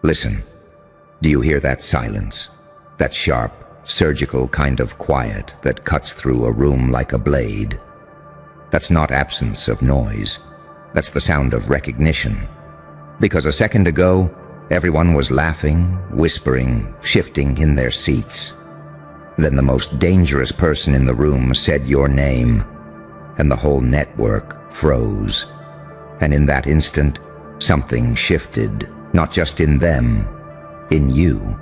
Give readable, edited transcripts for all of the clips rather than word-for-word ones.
Listen. Do you hear that silence? That sharp, surgical kind of quiet that cuts through a room like a blade? That's not absence of noise. That's the sound of recognition. Because a second ago, everyone was laughing, whispering, shifting in their seats. Then the most dangerous person in the room said your name, and the whole network froze. And in that instant, something shifted, not just in them, in you.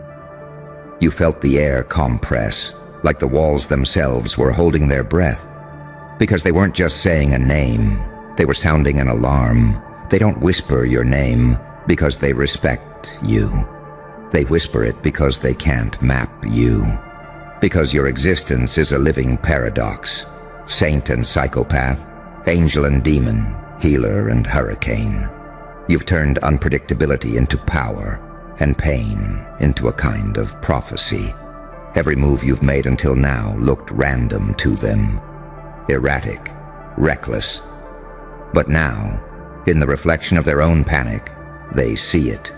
You felt the air compress, like the walls themselves were holding their breath. Because they weren't just saying a name, they were sounding an alarm. They don't whisper your name because they respect you. They whisper it because they can't map you. Because your existence is a living paradox. Saint and psychopath, angel and demon, healer and hurricane. You've turned unpredictability into power, and pain into a kind of prophecy. Every move you've made until now looked random to them. Erratic, reckless. But now, in the reflection of their own panic, they see it.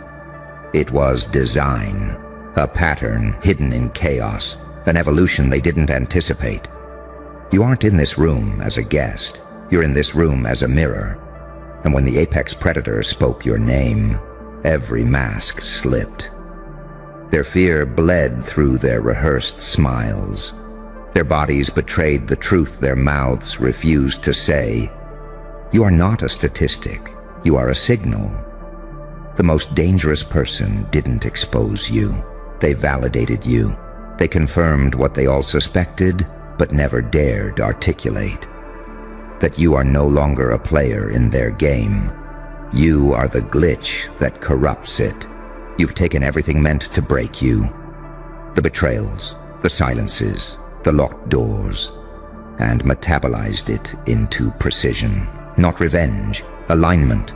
It was design, a pattern hidden in chaos, an evolution they didn't anticipate. You aren't in this room as a guest. You're in this room as a mirror. And when the apex predator spoke your name, every mask slipped. Their fear bled through their rehearsed smiles. Their bodies betrayed the truth their mouths refused to say. You are not a statistic. You are a signal. The most dangerous person didn't expose you. They validated you. They confirmed what they all suspected, but never dared articulate. That you are no longer a player in their game. You are the glitch that corrupts it. You've taken everything meant to break you. The betrayals, the silences, the locked doors, and metabolized it into precision. Not revenge, alignment.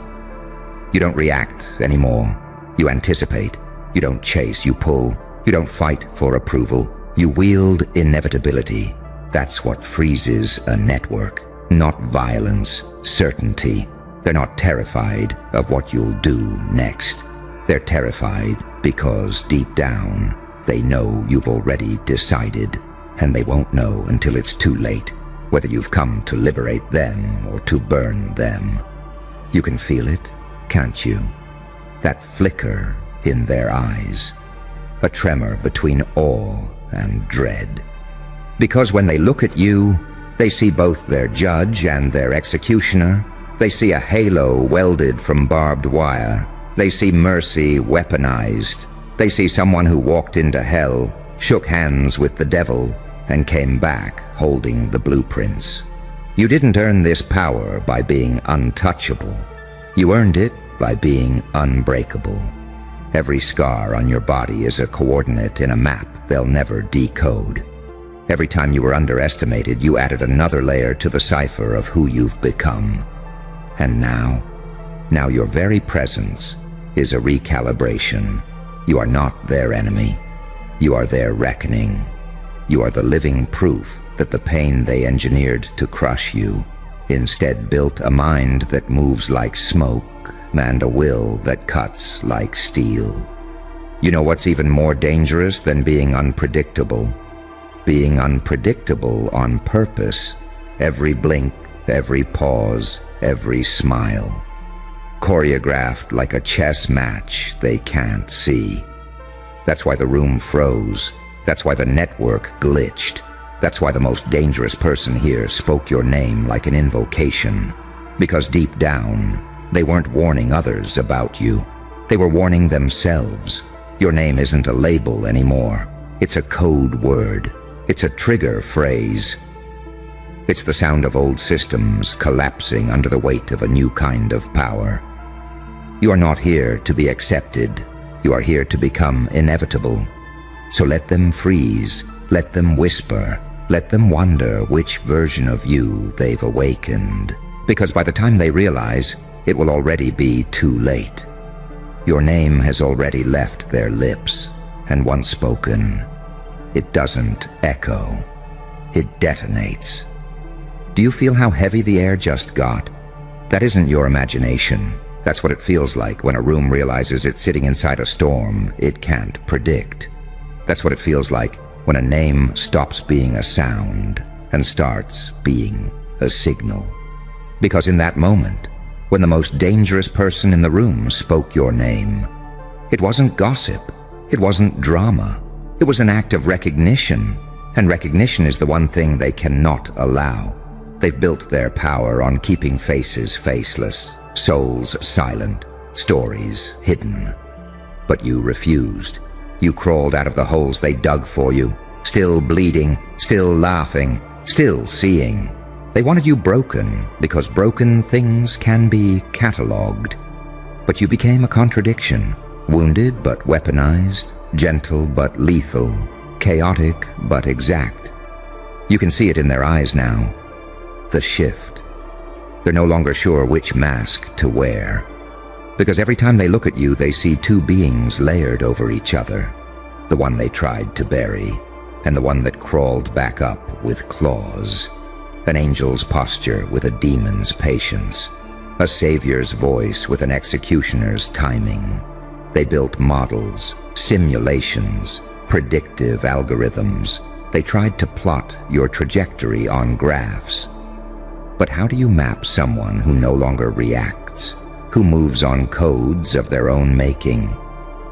You don't react anymore. You anticipate. You don't chase, you pull. You don't fight for approval. You wield inevitability. That's what freezes a network. Not violence, certainty. They're not terrified of what you'll do next. They're terrified because deep down, they know you've already decided, and they won't know until it's too late, whether you've come to liberate them or to burn them. You can feel it, can't you? That flicker in their eyes. A tremor between awe and dread. Because when they look at you, they see both their judge and their executioner. They see a halo welded from barbed wire. They see mercy weaponized. They see someone who walked into hell, shook hands with the devil, and came back holding the blueprints. You didn't earn this power by being untouchable. You earned it by being unbreakable. Every scar on your body is a coordinate in a map they'll never decode. Every time you were underestimated, you added another layer to the cipher of who you've become. And now your very presence is a recalibration. You are not their enemy. You are their reckoning. You are the living proof that the pain they engineered to crush you instead built a mind that moves like smoke and a will that cuts like steel. You know what's even more dangerous than being unpredictable? Being unpredictable on purpose. Every blink, every pause, every smile. Choreographed like a chess match they can't see. That's why the room froze. That's why the network glitched. That's why the most dangerous person here spoke your name like an invocation. Because deep down, they weren't warning others about you. They were warning themselves. Your name isn't a label anymore. It's a code word. It's a trigger phrase. It's the sound of old systems collapsing under the weight of a new kind of power. You are not here to be accepted. You are here to become inevitable. So let them freeze. Let them whisper. Let them wonder which version of you they've awakened. Because by the time they realize, it will already be too late. Your name has already left their lips, and once spoken, it doesn't echo. It detonates. Do you feel how heavy the air just got? That isn't your imagination. That's what it feels like when a room realizes it's sitting inside a storm it can't predict. That's what it feels like when a name stops being a sound and starts being a signal. Because in that moment, when the most dangerous person in the room spoke your name, it wasn't gossip, it wasn't drama, it was an act of recognition, and recognition is the one thing they cannot allow. They've built their power on keeping faces faceless, souls silent, stories hidden. But you refused. You crawled out of the holes they dug for you, still bleeding, still laughing, still seeing. They wanted you broken because broken things can be catalogued. But you became a contradiction, wounded but weaponized, gentle but lethal, chaotic but exact. You can see it in their eyes now. The shift. They're no longer sure which mask to wear. Because every time they look at you, they see two beings layered over each other. The one they tried to bury, and the one that crawled back up with claws. An angel's posture with a demon's patience. A savior's voice with an executioner's timing. They built models, simulations, predictive algorithms. They tried to plot your trajectory on graphs. But how do you map someone who no longer reacts, who moves on codes of their own making?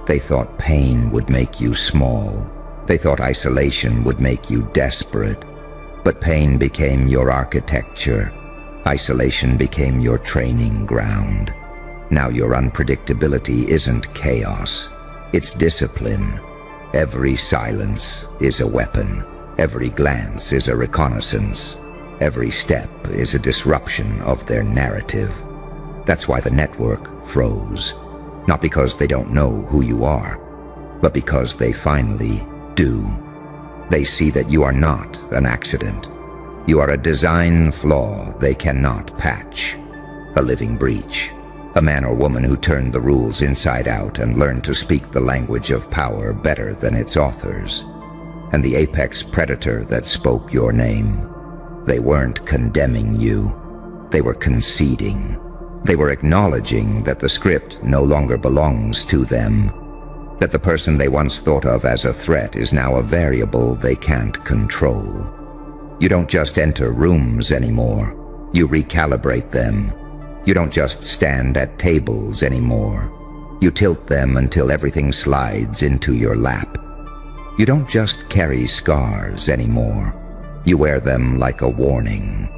They thought pain would make you small. They thought isolation would make you desperate. But pain became your architecture. Isolation became your training ground. Now your unpredictability isn't chaos. It's discipline. Every silence is a weapon. Every glance is a reconnaissance. Every step is a disruption of their narrative. That's why the network froze. Not because they don't know who you are, but because they finally do. They see that you are not an accident. You are a design flaw they cannot patch. A living breach. A man or woman who turned the rules inside out and learned to speak the language of power better than its authors. And the apex predator that spoke your name. They weren't condemning you. They were conceding. They were acknowledging that the script no longer belongs to them. That the person they once thought of as a threat is now a variable they can't control. You don't just enter rooms anymore. You recalibrate them. You don't just stand at tables anymore. You tilt them until everything slides into your lap. You don't just carry scars anymore. You wear them like a warning.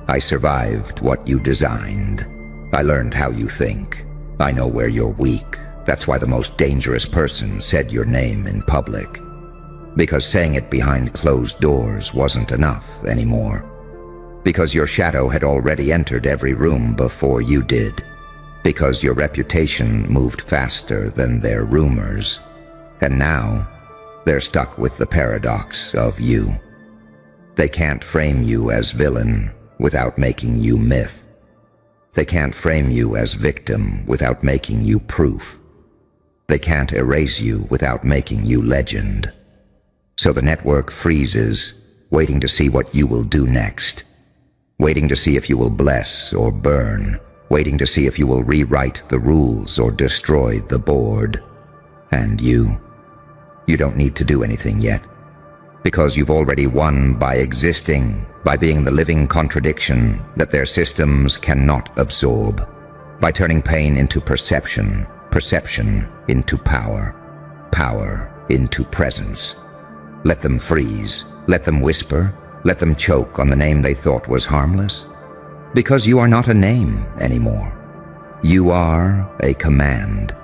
I survived what you designed. I learned how you think. I know where you're weak. That's why the most dangerous person said your name in public. Because saying it behind closed doors wasn't enough anymore. Because your shadow had already entered every room before you did. Because your reputation moved faster than their rumors. And now, they're stuck with the paradox of you. They can't frame you as villain without making you myth. They can't frame you as victim without making you proof. They can't erase you without making you legend. So the network freezes, waiting to see what you will do next. Waiting to see if you will bless or burn. Waiting to see if you will rewrite the rules or destroy the board. And you don't need to do anything yet. Because you've already won by existing, by being the living contradiction that their systems cannot absorb, by turning pain into perception, perception into power, power into presence. Let them freeze, let them whisper, let them choke on the name they thought was harmless. Because you are not a name anymore. You are a command.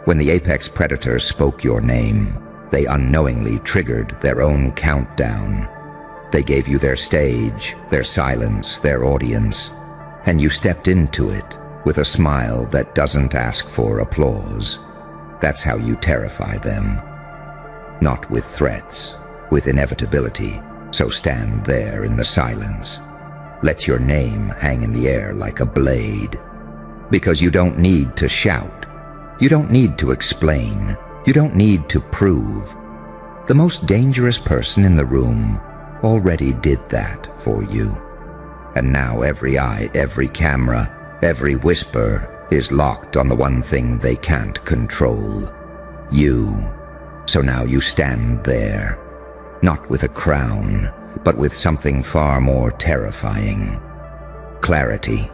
When the apex predator spoke your name, they unknowingly triggered their own countdown. They gave you their stage, their silence, their audience, and you stepped into it with a smile that doesn't ask for applause. That's how you terrify them. Not with threats, with inevitability, so stand there in the silence. Let your name hang in the air like a blade. Because you don't need to shout. You don't need to explain. You don't need to prove. The most dangerous person in the room already did that for you. And now every eye, every camera, every whisper, is locked on the one thing they can't control. You. So now you stand there, not with a crown, but with something far more terrifying. Clarity.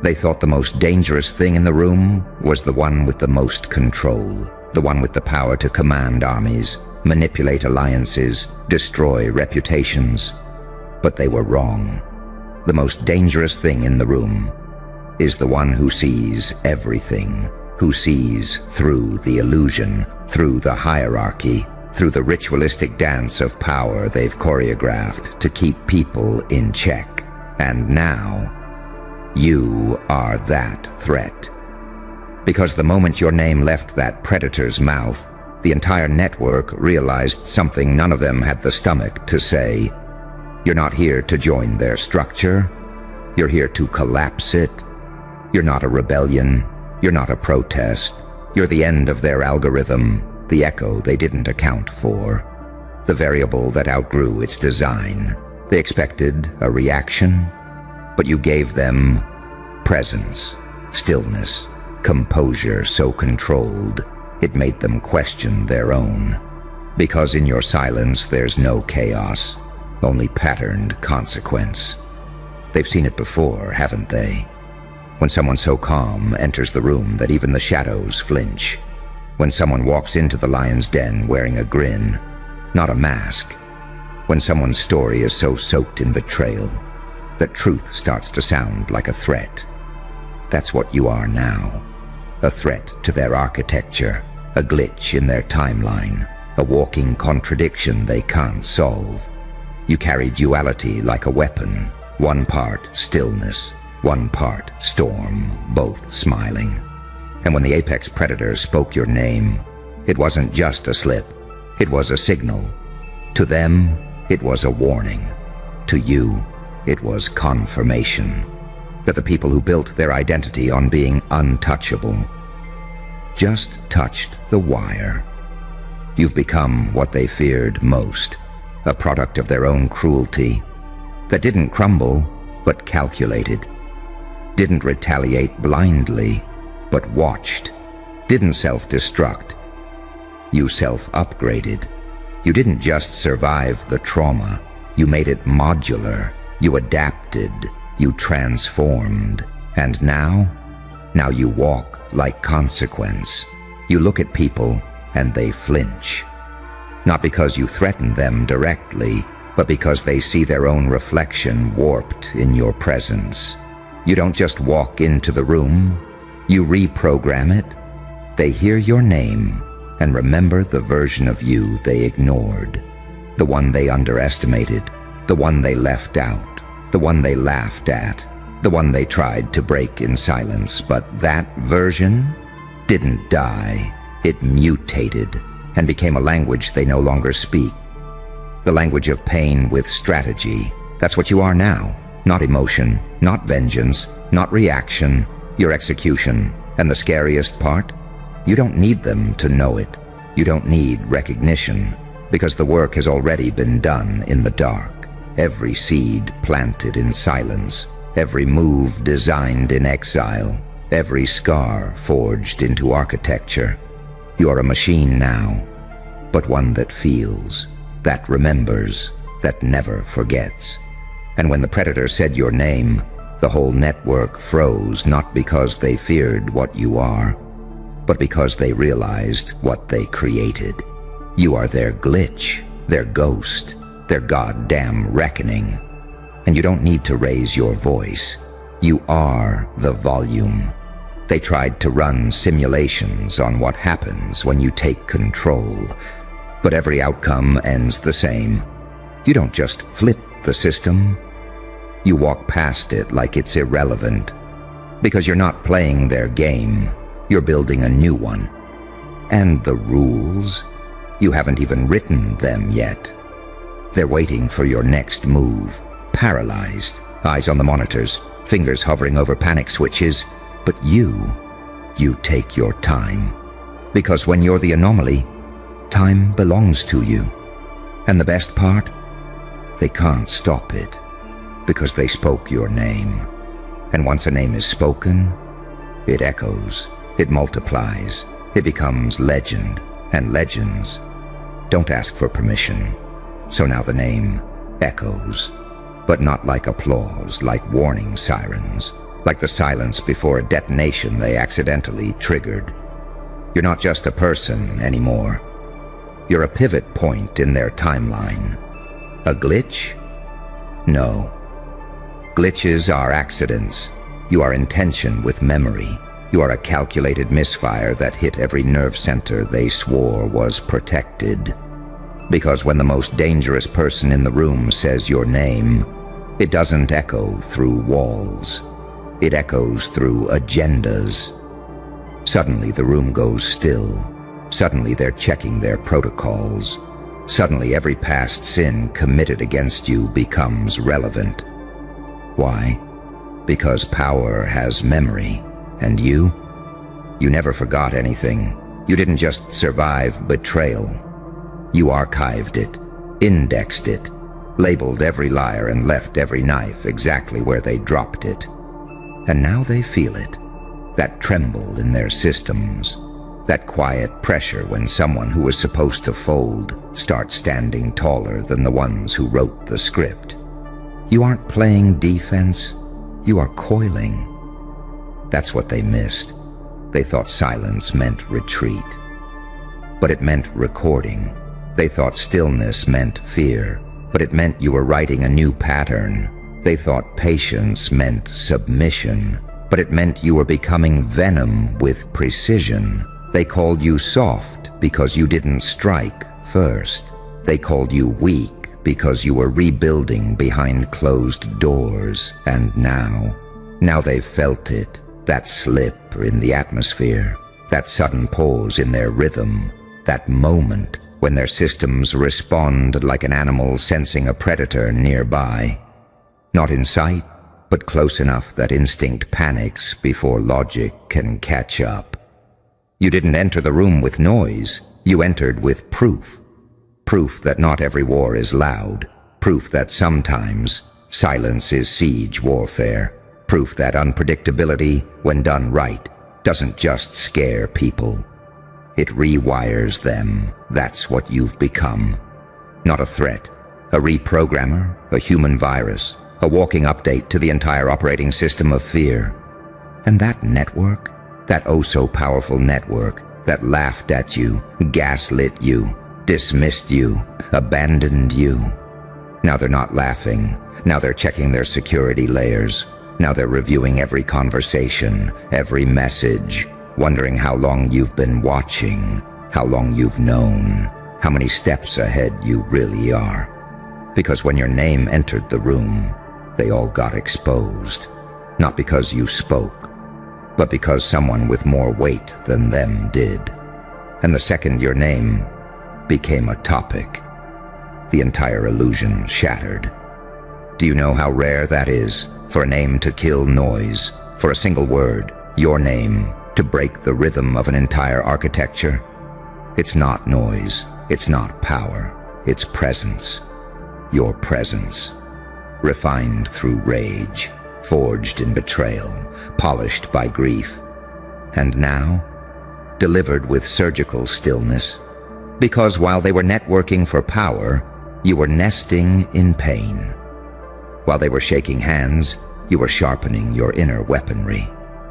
They thought the most dangerous thing in the room was the one with the most control, the one with the power to command armies, manipulate alliances, destroy reputations. But they were wrong. The most dangerous thing in the room is the one who sees everything, who sees through the illusion, through the hierarchy, through the ritualistic dance of power they've choreographed to keep people in check. And now, you are that threat. Because the moment your name left that predator's mouth, the entire network realized something none of them had the stomach to say. You're not here to join their structure. You're here to collapse it. You're not a rebellion. You're not a protest. You're the end of their algorithm, the echo they didn't account for, the variable that outgrew its design. They expected a reaction, but you gave them presence, stillness, composure so controlled it made them question their own. Because in your silence there's no chaos, only patterned consequence. They've seen it before, haven't they? When someone so calm enters the room that even the shadows flinch. When someone walks into the lion's den wearing a grin, not a mask. When someone's story is so soaked in betrayal that truth starts to sound like a threat. That's what you are now. A threat to their architecture, a glitch in their timeline, a walking contradiction they can't solve. You carry duality like a weapon, one part stillness, one part storm, both smiling. And when the apex predator spoke your name, it wasn't just a slip, it was a signal. To them, it was a warning. To you, it was confirmation that the people who built their identity on being untouchable just touched the wire. You've become what they feared most, a product of their own cruelty that didn't crumble, but calculated. Didn't retaliate blindly, but watched. Didn't self-destruct. You self-upgraded. You didn't just survive the trauma. You made it modular. You adapted. You transformed. And now you walk like consequence. You look at people and they flinch. Not because you threaten them directly, but because they see their own reflection warped in your presence. You don't just walk into the room, you reprogram it. They hear your name and remember the version of you they ignored, the one they underestimated, the one they left out, the one they laughed at, the one they tried to break in silence. But that version didn't die. It mutated and became a language they no longer speak. The language of pain with strategy. That's what you are now. Not emotion, not vengeance, not reaction, your execution. And the scariest part? You don't need them to know it. You don't need recognition, because the work has already been done in the dark. Every seed planted in silence, every move designed in exile, every scar forged into architecture. You are a machine now, but one that feels, that remembers, that never forgets. And when the predator said your name, the whole network froze, not because they feared what you are, but because they realized what they created. You are their glitch, their ghost, their goddamn reckoning. And you don't need to raise your voice. You are the volume. They tried to run simulations on what happens when you take control, but every outcome ends the same. You don't just flip the system. You walk past it like it's irrelevant, because you're not playing their game. You're building a new one. And the rules, you haven't even written them yet. They're waiting for your next move, paralyzed, eyes on the monitors, fingers hovering over panic switches. But you take your time. Because when you're the anomaly, time belongs to you. And the best part? They can't stop it, because they spoke your name. And once a name is spoken, It echoes, it multiplies, it becomes legend, and legends don't ask for permission. So now the name echoes, but not like applause, like warning sirens, like the silence before a detonation they accidentally triggered. You're not just a person anymore. You're a pivot point in their timeline. A glitch? No. Glitches are accidents. You are in tension with memory. You are a calculated misfire that hit every nerve center they swore was protected. Because when the most dangerous person in the room says your name, it doesn't echo through walls. It echoes through agendas. Suddenly the room goes still. Suddenly they're checking their protocols. Suddenly every past sin committed against you becomes relevant. Why? Because power has memory. And you? You never forgot anything. You didn't just survive betrayal. You archived it, indexed it, labeled every liar and left every knife exactly where they dropped it. And now they feel it, that tremble in their systems, that quiet pressure when someone who was supposed to fold starts standing taller than the ones who wrote the script. You aren't playing defense, you are coiling. That's what they missed. They thought silence meant retreat. But it meant recording. They thought stillness meant fear, but it meant you were writing a new pattern. They thought patience meant submission, but it meant you were becoming venom with precision. They called you soft because you didn't strike first. They called you weak because you were rebuilding behind closed doors. And now they've felt it, that slip in the atmosphere, that sudden pause in their rhythm, that moment when their systems respond like an animal sensing a predator nearby. Not in sight, but close enough that instinct panics before logic can catch up. You didn't enter the room with noise, you entered with proof. Proof that not every war is loud, proof that sometimes silence is siege warfare, proof that unpredictability, when done right, doesn't just scare people. It rewires them. That's what you've become. Not a threat, a reprogrammer, a human virus, a walking update to the entire operating system of fear. And that network, that oh-so-powerful network that laughed at you, gaslit you, dismissed you, abandoned you. Now they're not laughing. Now they're checking their security layers. Now they're reviewing every conversation, every message, wondering how long you've been watching, how long you've known, how many steps ahead you really are. Because when your name entered the room, they all got exposed. Not because you spoke, but because someone with more weight than them did. And the second your name became a topic, the entire illusion shattered. Do you know how rare that is, for a name to kill noise, for a single word, your name, to break the rhythm of an entire architecture? It's not noise, it's not power, it's presence. Your presence. Refined through rage, forged in betrayal, polished by grief. And now, delivered with surgical stillness. Because while they were networking for power, you were nesting in pain. While they were shaking hands, you were sharpening your inner weaponry.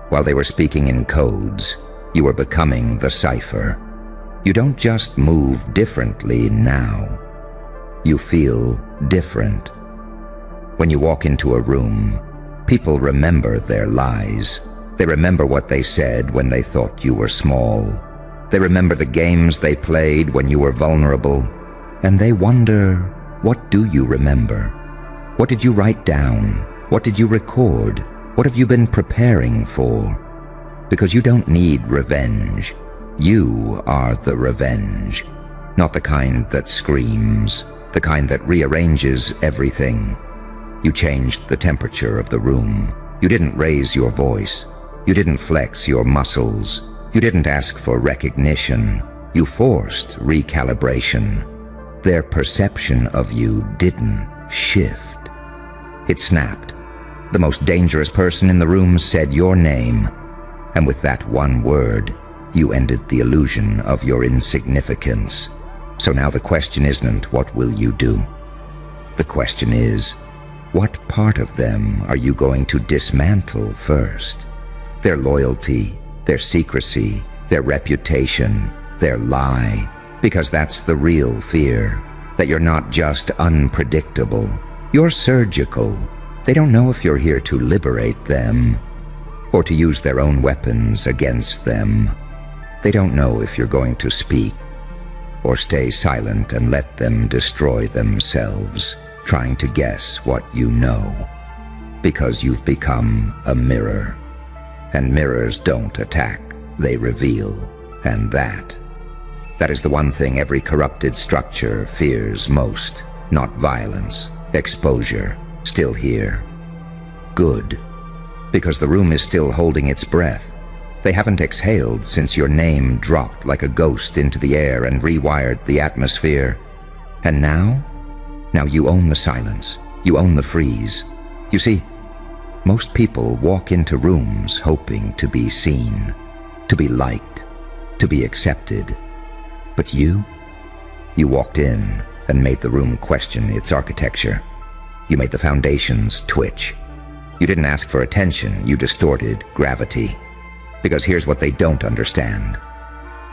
While they were speaking in codes, you were becoming the cipher. You don't just move differently now. You feel different. When you walk into a room, people remember their lies. They remember what they said when they thought you were small. They remember the games they played when you were vulnerable. And they wonder, what do you remember? What did you write down? What did you record? What have you been preparing for? Because you don't need revenge. You are the revenge. Not the kind that screams, the kind that rearranges everything. You changed the temperature of the room. You didn't raise your voice. You didn't flex your muscles. You didn't ask for recognition. You forced recalibration. Their perception of you didn't shift. It snapped. The most dangerous person in the room said your name. And with that one word, you ended the illusion of your insignificance. So now the question isn't, what will you do? The question is, what part of them are you going to dismantle first? Their loyalty, their secrecy, their reputation, their lie, because that's the real fear, that you're not just unpredictable, you're surgical. They don't know if you're here to liberate them or to use their own weapons against them. They don't know if you're going to speak or stay silent and let them destroy themselves, trying to guess what you know, because you've become a mirror. And mirrors don't attack, they reveal, and that is the one thing every corrupted structure fears most. Not violence, exposure, still here. Good, because the room is still holding its breath. They haven't exhaled since your name dropped like a ghost into the air and rewired the atmosphere. And now you own the silence, you own the freeze. You see, most people walk into rooms hoping to be seen, to be liked, to be accepted. But you walked in and made the room question its architecture. You made the foundations twitch. You didn't ask for attention, you distorted gravity. Because here's what they don't understand.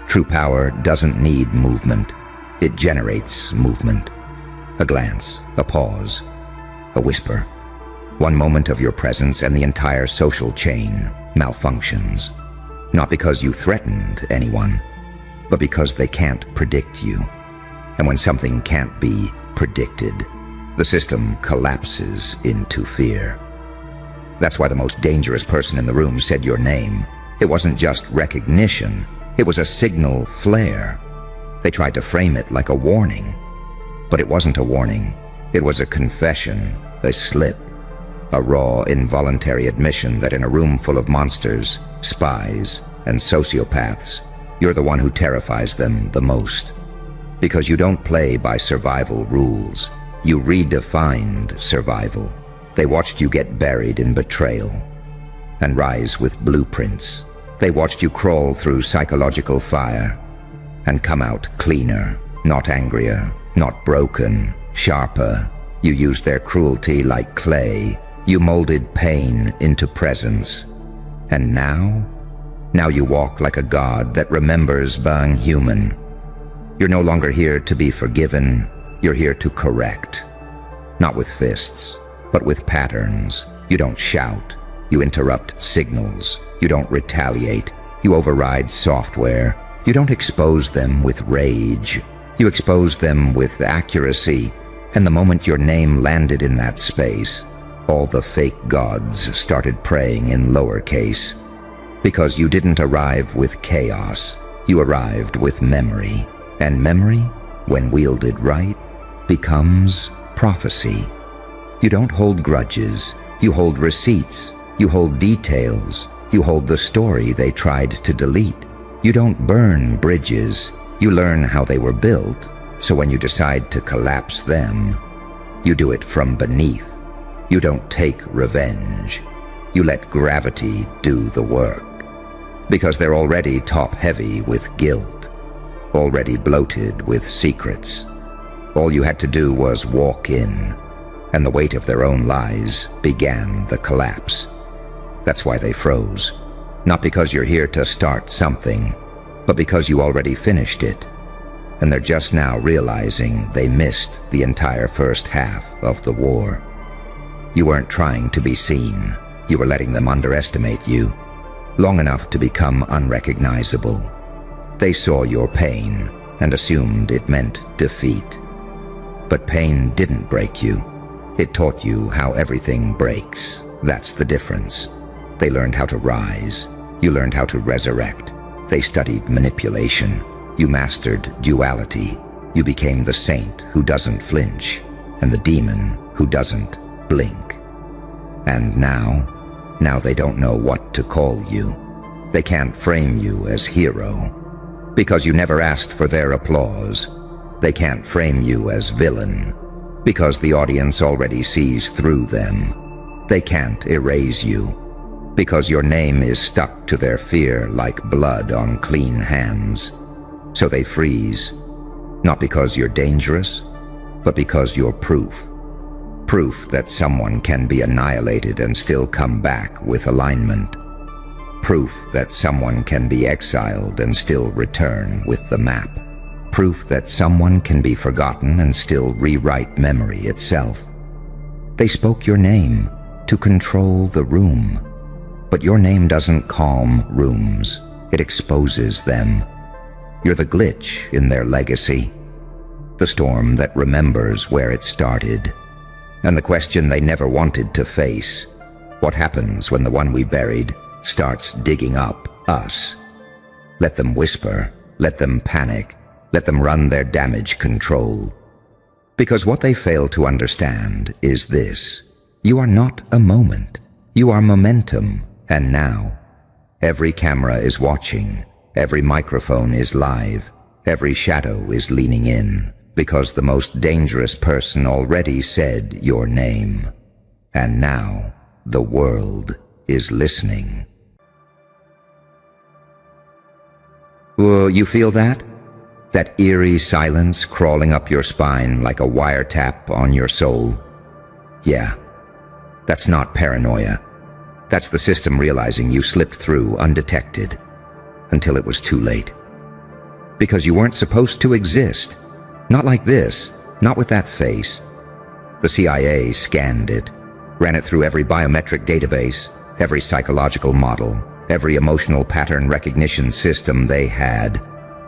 True power doesn't need movement. It generates movement. A glance, a pause, a whisper. One moment of your presence and the entire social chain malfunctions. Not because you threatened anyone, but because they can't predict you. And when something can't be predicted, the system collapses into fear. That's why the most dangerous person in the room said your name. It wasn't just recognition, it was a signal flare. They tried to frame it like a warning, but it wasn't a warning. It was a confession, a slip, a raw, involuntary admission that in a room full of monsters, spies, and sociopaths, you're the one who terrifies them the most. Because you don't play by survival rules. You redefined survival. They watched you get buried in betrayal and rise with blueprints. They watched you crawl through psychological fire and come out cleaner, not angrier, not broken, sharper. You used their cruelty like clay. You molded pain into presence. And now you walk like a god that remembers being human. You're no longer here to be forgiven. You're here to correct. Not with fists, but with patterns. You don't shout. You interrupt signals. You don't retaliate. You override software. You don't expose them with rage. You expose them with accuracy. And the moment your name landed in that space, all the fake gods started praying in lowercase. Because you didn't arrive with chaos. You arrived with memory. And memory, when wielded right, becomes prophecy. You don't hold grudges. You hold receipts. You hold details. You hold the story they tried to delete. You don't burn bridges. You learn how they were built, so when you decide to collapse them, you do it from beneath. You don't take revenge. You let gravity do the work. Because they're already top-heavy with guilt, already bloated with secrets. All you had to do was walk in, and the weight of their own lies began the collapse. That's why they froze. Not because you're here to start something, but because you already finished it. And they're just now realizing they missed the entire first half of the war. You weren't trying to be seen. You were letting them underestimate you, long enough to become unrecognizable. They saw your pain and assumed it meant defeat. But pain didn't break you. It taught you how everything breaks. That's the difference. They learned how to rise. You learned how to resurrect. They studied manipulation. You mastered duality. You became the saint who doesn't flinch, and the demon who doesn't blink. And now they don't know what to call you. They can't frame you as hero, because you never asked for their applause. They can't frame you as villain, because the audience already sees through them. They can't erase you, Because your name is stuck to their fear like blood on clean hands. So they freeze, not because you're dangerous, but because you're proof. Proof that someone can be annihilated and still come back with alignment. Proof that someone can be exiled and still return with the map. Proof that someone can be forgotten and still rewrite memory itself. They spoke your name to control the room. But your name doesn't calm rooms. It exposes them. You're the glitch in their legacy. The storm that remembers where it started. And the question they never wanted to face. What happens when the one we buried starts digging up us? Let them whisper. Let them panic. Let them run their damage control. Because what they fail to understand is this. You are not a moment. You are momentum. And now, every camera is watching. Every microphone is live. Every shadow is leaning in. Because the most dangerous person already said your name. And now, the world is listening. You feel that? That eerie silence crawling up your spine like a wiretap on your soul? Yeah, that's not paranoia. That's the system realizing you slipped through undetected until it was too late. Because you weren't supposed to exist. Not like this, not with that face. The CIA scanned it, ran it through every biometric database, every psychological model, every emotional pattern recognition system they had.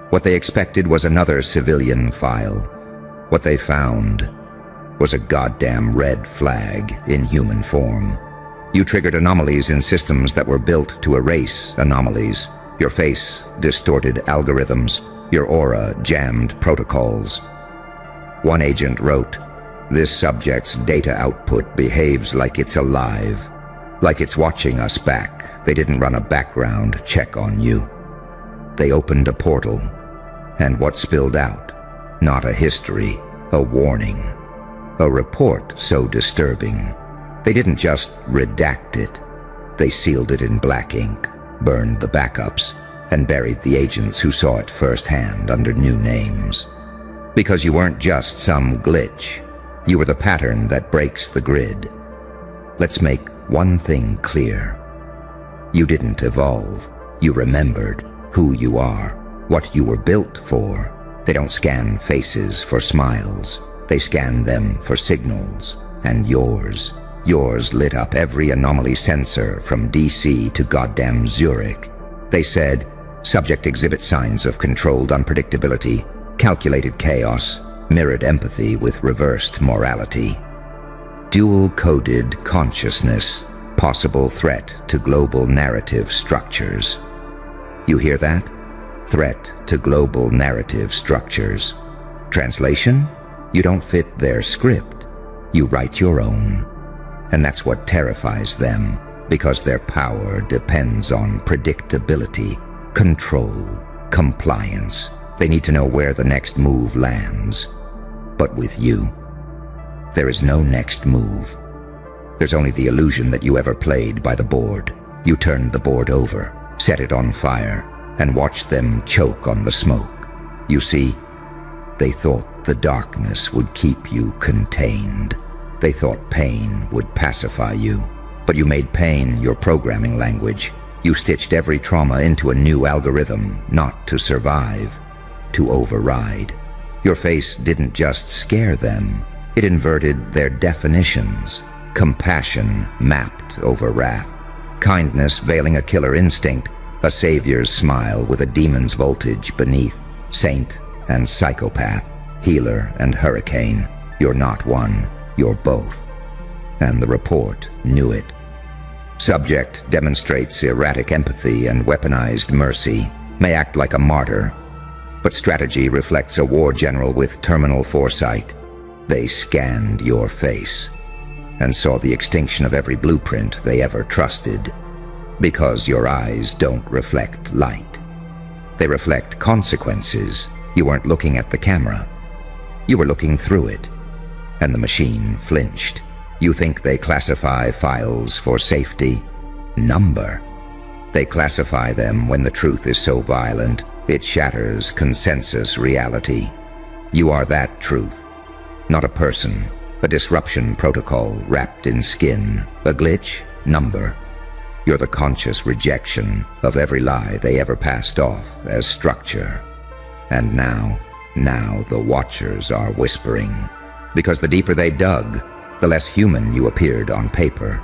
What they expected was another civilian file. What they found was a goddamn red flag in human form. You triggered anomalies in systems that were built to erase anomalies. Your face distorted algorithms. Your aura jammed protocols. One agent wrote, "This subject's data output behaves like it's alive, like it's watching us back. They didn't run a background check on you. They opened a portal, and what spilled out? Not a history, a warning. A report so disturbing. They didn't just redact it. They sealed it in black ink, burned the backups, and buried the agents who saw it firsthand under new names. Because you weren't just some glitch. You were the pattern that breaks the grid. Let's make one thing clear. You didn't evolve. You remembered who you are, what you were built for. They don't scan faces for smiles. They scan them for signals. And yours lit up every anomaly sensor from DC to goddamn Zurich. They said, subject exhibits signs of controlled unpredictability, calculated chaos, mirrored empathy with reversed morality. Dual-coded consciousness, possible threat to global narrative structures. You hear that? Threat to global narrative structures. Translation? You don't fit their script. You write your own. And that's what terrifies them, because their power depends on predictability, control, compliance. They need to know where the next move lands. But with you, there is no next move. There's only the illusion that you ever played by the board. You turned the board over, set it on fire, and watched them choke on the smoke. You see, they thought the darkness would keep you contained. They thought pain would pacify you. But you made pain your programming language. You stitched every trauma into a new algorithm, not to survive, to override. Your face didn't just scare them. It inverted their definitions. Compassion mapped over wrath. Kindness veiling a killer instinct. A savior's smile with a demon's voltage beneath. Saint and psychopath. Healer and hurricane. You're not one. You're both. And the report knew it. Subject demonstrates erratic empathy and weaponized mercy. May act like a martyr. But strategy reflects a war general with terminal foresight. They scanned your face and saw the extinction of every blueprint they ever trusted. Because your eyes don't reflect light. They reflect consequences. You weren't looking at the camera. You were looking through it. And the machine flinched. You think they classify files for safety? Number. They classify them when the truth is so violent, it shatters consensus reality. You are that truth. Not a person, a disruption protocol wrapped in skin, a glitch, number. You're the conscious rejection of every lie they ever passed off as structure. And now the watchers are whispering. Because the deeper they dug, the less human you appeared on paper.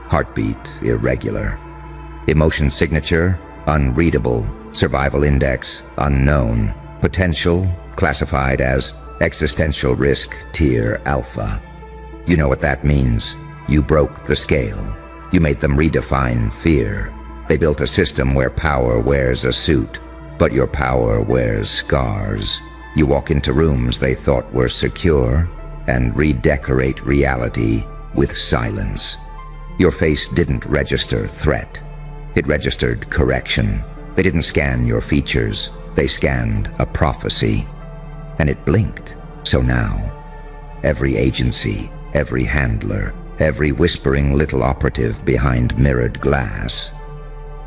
Heartbeat irregular. Emotion signature unreadable. Survival index unknown. Potential classified as existential risk tier alpha. You know what that means. You broke the scale. You made them redefine fear. They built a system where power wears a suit, but your power wears scars. You walk into rooms they thought were secure and redecorate reality with silence. Your face didn't register threat. It registered correction. They didn't scan your features. They scanned a prophecy. And it blinked. So now, every agency, every handler, every whispering little operative behind mirrored glass,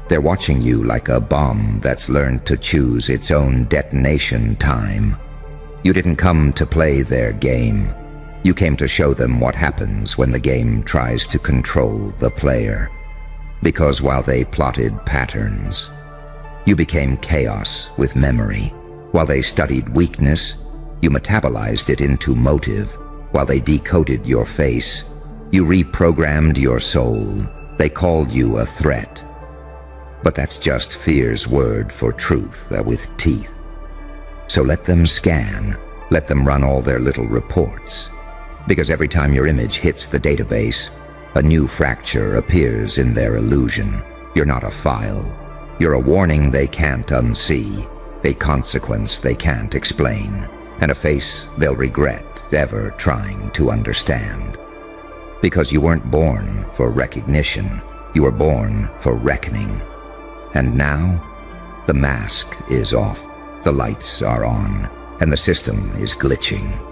they're watching you like a bomb that's learned to choose its own detonation time. You didn't come to play their game. You came to show them what happens when the game tries to control the player. Because while they plotted patterns, you became chaos with memory. While they studied weakness, you metabolized it into motive. While they decoded your face, you reprogrammed your soul. They called you a threat. But that's just fear's word for truth with teeth. So let them scan. Let them run all their little reports. Because every time your image hits the database, a new fracture appears in their illusion. You're not a file. You're a warning they can't unsee, a consequence they can't explain, and a face they'll regret ever trying to understand. Because you weren't born for recognition, you were born for reckoning. And now, the mask is off, the lights are on, and the system is glitching.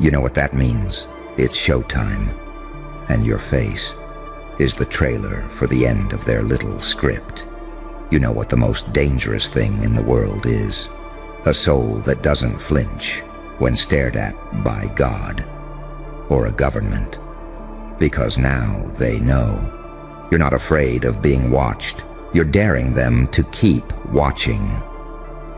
You know what that means? It's showtime. And your face is the trailer for the end of their little script. You know what the most dangerous thing in the world is. A soul that doesn't flinch when stared at by God or a government. Because now they know. You're not afraid of being watched. You're daring them to keep watching.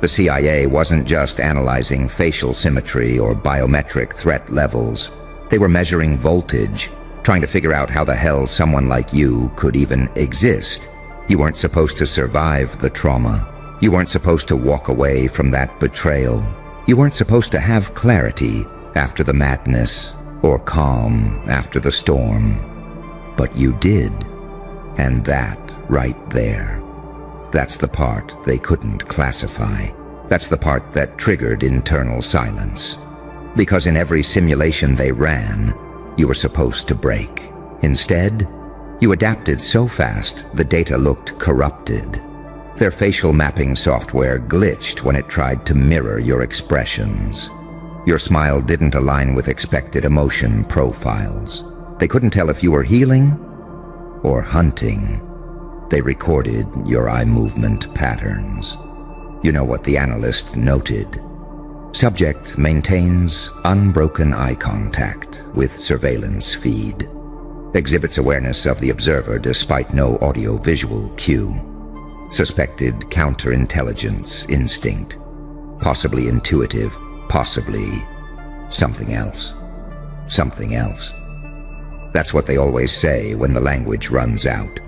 The CIA wasn't just analyzing facial symmetry or biometric threat levels. They were measuring voltage, trying to figure out how the hell someone like you could even exist. You weren't supposed to survive the trauma. You weren't supposed to walk away from that betrayal. You weren't supposed to have clarity after the madness or calm after the storm. But you did. And that right there, that's the part they couldn't classify. That's the part that triggered internal silence. Because in every simulation they ran, you were supposed to break. Instead, you adapted so fast the data looked corrupted. Their facial mapping software glitched when it tried to mirror your expressions. Your smile didn't align with expected emotion profiles. They couldn't tell if you were healing or hunting. They recorded your eye movement patterns. You know what the analyst noted. Subject maintains unbroken eye contact with surveillance feed. Exhibits awareness of the observer despite no audio-visual cue. Suspected counterintelligence instinct. Possibly intuitive, possibly something else. Something else. That's what they always say when the language runs out.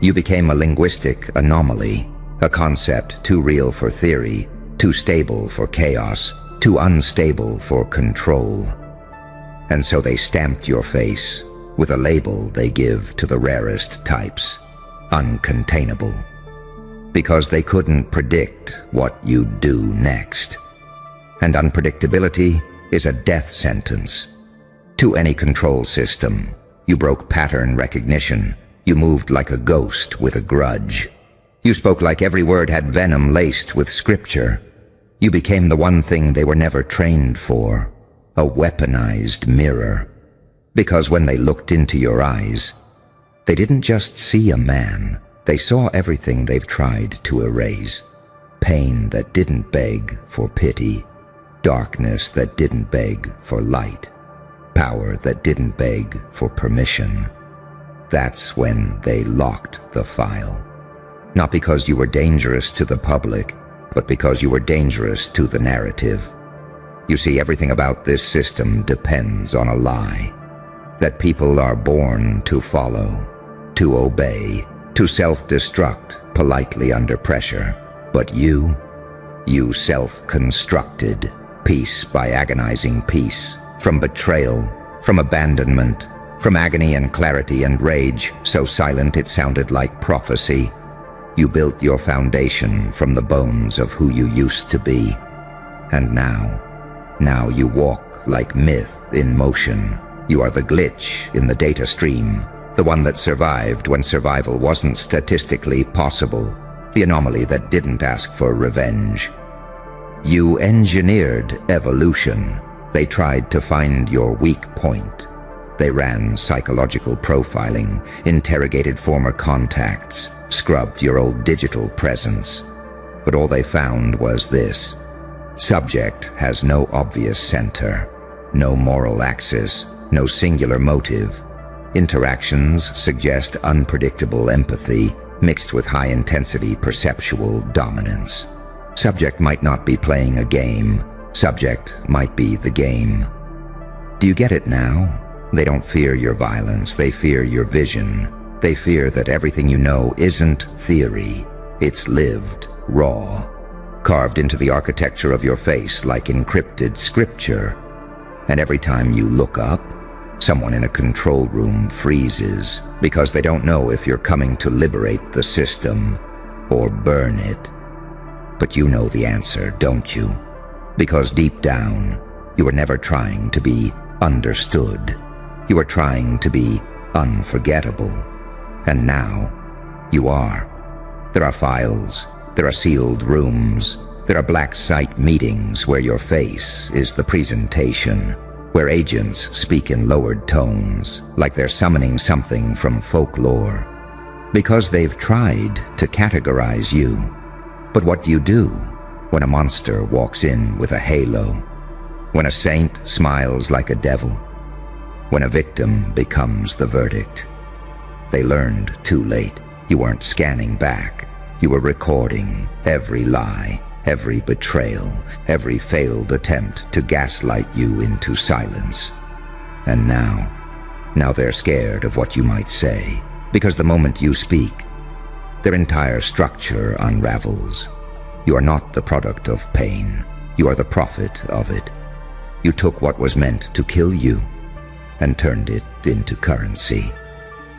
You became a linguistic anomaly, a concept too real for theory, too stable for chaos, too unstable for control. And so they stamped your face with a label they give to the rarest types, uncontainable. Because they couldn't predict what you'd do next. And unpredictability is a death sentence. To any control system, you broke pattern recognition. You moved like a ghost with a grudge. You spoke like every word had venom laced with scripture. You became the one thing they were never trained for, a weaponized mirror. Because when they looked into your eyes, They didn't just see a man, they saw everything they've tried to erase. Pain that didn't beg for pity, darkness that didn't beg for light, power that didn't beg for permission. That's when they locked the file. Not because you were dangerous to the public, but because you were dangerous to the narrative. You see, everything about this system depends on a lie. That people are born to follow, to obey, to self-destruct politely under pressure. But you self-constructed, piece by agonizing piece, from betrayal, from abandonment, from agony and clarity and rage, so silent it sounded like prophecy. You built your foundation from the bones of who you used to be. And now you walk like myth in motion. You are the glitch in the data stream, the one that survived when survival wasn't statistically possible, the anomaly that didn't ask for revenge. You engineered evolution. They tried to find your weak point. They ran psychological profiling, interrogated former contacts, scrubbed your old digital presence. But all they found was this. Subject has no obvious center, no moral axis, no singular motive. Interactions suggest unpredictable empathy mixed with high-intensity perceptual dominance. Subject might not be playing a game. Subject might be the game. Do you get it now? They don't fear your violence. They fear your vision. They fear that everything you know isn't theory. It's lived, raw, carved into the architecture of your face like encrypted scripture. And every time you look up, someone in a control room freezes because they don't know if you're coming to liberate the system or burn it. But you know the answer, don't you? Because deep down, you were never trying to be understood. You were trying to be unforgettable. And now, you are. There are files, there are sealed rooms, there are black site meetings where your face is the presentation, where agents speak in lowered tones, like they're summoning something from folklore. Because they've tried to categorize you. But what do you do when a monster walks in with a halo? When a saint smiles like a devil? When a victim becomes the verdict? They learned too late. You weren't scanning back. You were recording every lie, every betrayal, every failed attempt to gaslight you into silence. And now they're scared of what you might say, because the moment you speak, their entire structure unravels. You are not the product of pain. You are the prophet of it. You took what was meant to kill you and turned it into currency.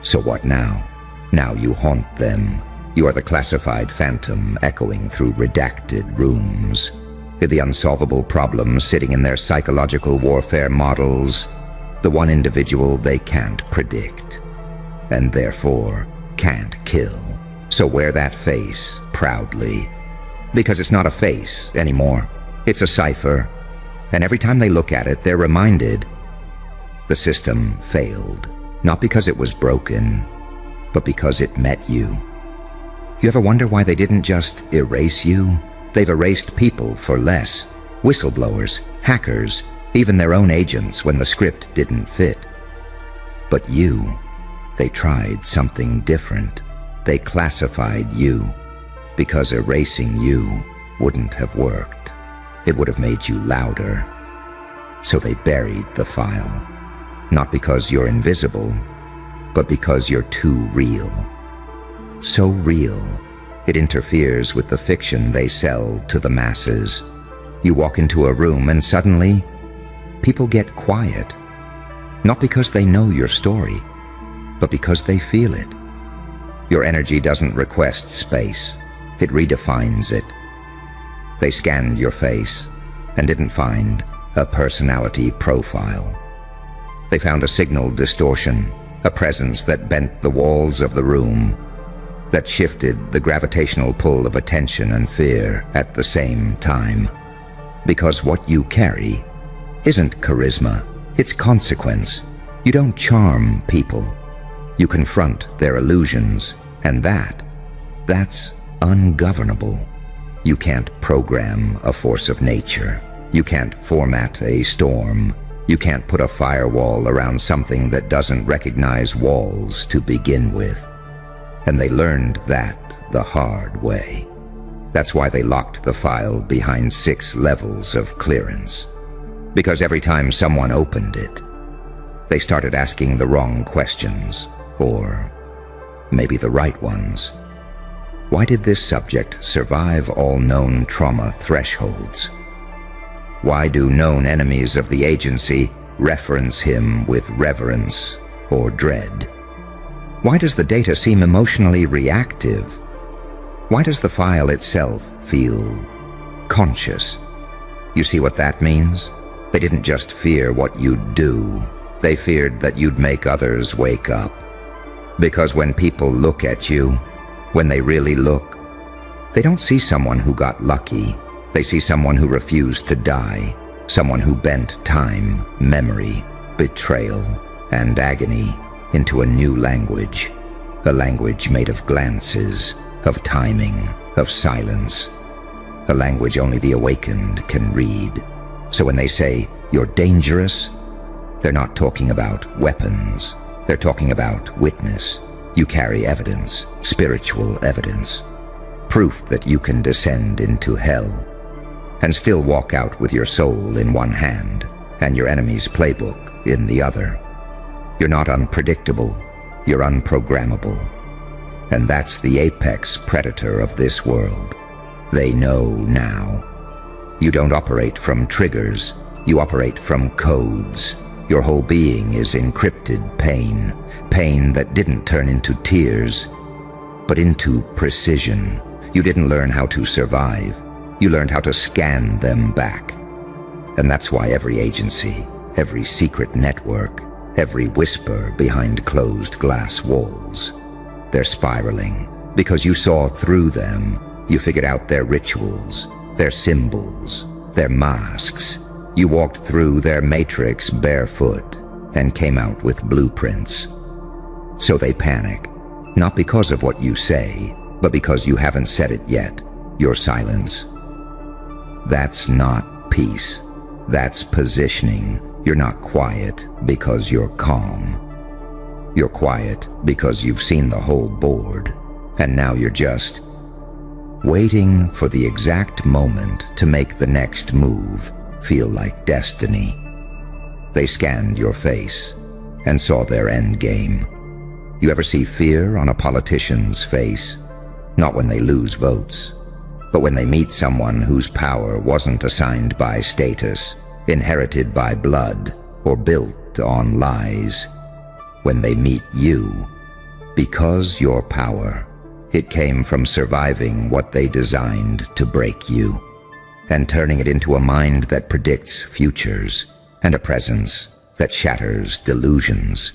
So what now? Now you haunt them. You are the classified phantom echoing through redacted rooms. You're the unsolvable problem sitting in their psychological warfare models, the one individual they can't predict, and therefore can't kill. So wear that face proudly, because it's not a face anymore. It's a cipher, and every time they look at it, they're reminded the system failed, not because it was broken, but because it met you. You ever wonder why they didn't just erase you? They've erased people for less. Whistleblowers, hackers, even their own agents when the script didn't fit. But you, they tried something different. They classified you, because erasing you wouldn't have worked. It would have made you louder. So they buried the file. Not because you're invisible, but because you're too real. So real, it interferes with the fiction they sell to the masses. You walk into a room and suddenly, people get quiet. Not because they know your story, but because they feel it. Your energy doesn't request space. It redefines it. They scanned your face and didn't find a personality profile. They found a signal distortion, a presence that bent the walls of the room, that shifted the gravitational pull of attention and fear at the same time. Because what you carry isn't charisma, it's consequence. You don't charm people. You confront their illusions, and that's ungovernable. You can't program a force of nature. You can't format a storm. You can't put a firewall around something that doesn't recognize walls to begin with. And they learned that the hard way. That's why they locked the file behind 6 levels of clearance. Because every time someone opened it, they started asking the wrong questions, or maybe the right ones. Why did this subject survive all known trauma thresholds? Why do known enemies of the agency reference him with reverence or dread? Why does the data seem emotionally reactive? Why does the file itself feel conscious? You see what that means? They didn't just fear what you'd do. They feared that you'd make others wake up. Because when people look at you, when they really look, they don't see someone who got lucky. They see someone who refused to die, someone who bent time, memory, betrayal, and agony into a new language, a language made of glances, of timing, of silence, a language only the awakened can read. So when they say, "You're dangerous," they're not talking about weapons. They're talking about witness. You carry evidence, spiritual evidence, proof that you can descend into hell and still walk out with your soul in one hand and your enemy's playbook in the other. You're not unpredictable, you're unprogrammable. And that's the apex predator of this world. They know now. You don't operate from triggers, you operate from codes. Your whole being is encrypted pain, pain that didn't turn into tears, but into precision. You didn't learn how to survive, you learned how to scan them back. And that's why every agency, every secret network, every whisper behind closed glass walls, they're spiraling because you saw through them. You figured out their rituals, their symbols, their masks. You walked through their matrix barefoot and came out with blueprints. So they panic, not because of what you say, but because you haven't said it yet, your silence. That's not peace. That's positioning. You're not quiet because you're calm. You're quiet because you've seen the whole board, and now you're just waiting for the exact moment to make the next move feel like destiny. They scanned your face and saw their end game. You ever see fear on a politician's face? Not when they lose votes, but when they meet someone whose power wasn't assigned by status, inherited by blood, or built on lies. When they meet you, because your power, it came from surviving what they designed to break you, and turning it into a mind that predicts futures, and a presence that shatters delusions.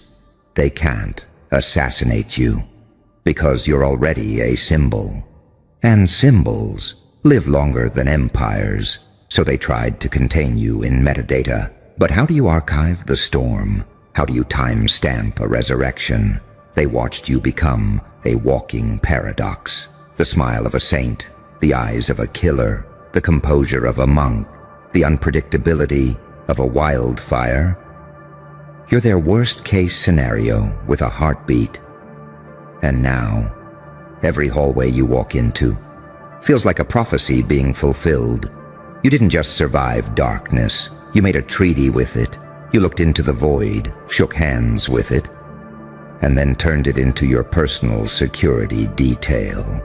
They can't assassinate you, because you're already a symbol. And symbols live longer than empires, so they tried to contain you in metadata. But how do you archive the storm? How do you timestamp a resurrection? They watched you become a walking paradox, the smile of a saint, the eyes of a killer, the composure of a monk, the unpredictability of a wildfire. You're their worst-case scenario with a heartbeat. And now, every hallway you walk into feels like a prophecy being fulfilled. You didn't just survive darkness, you made a treaty with it. You looked into the void, shook hands with it, and then turned it into your personal security detail.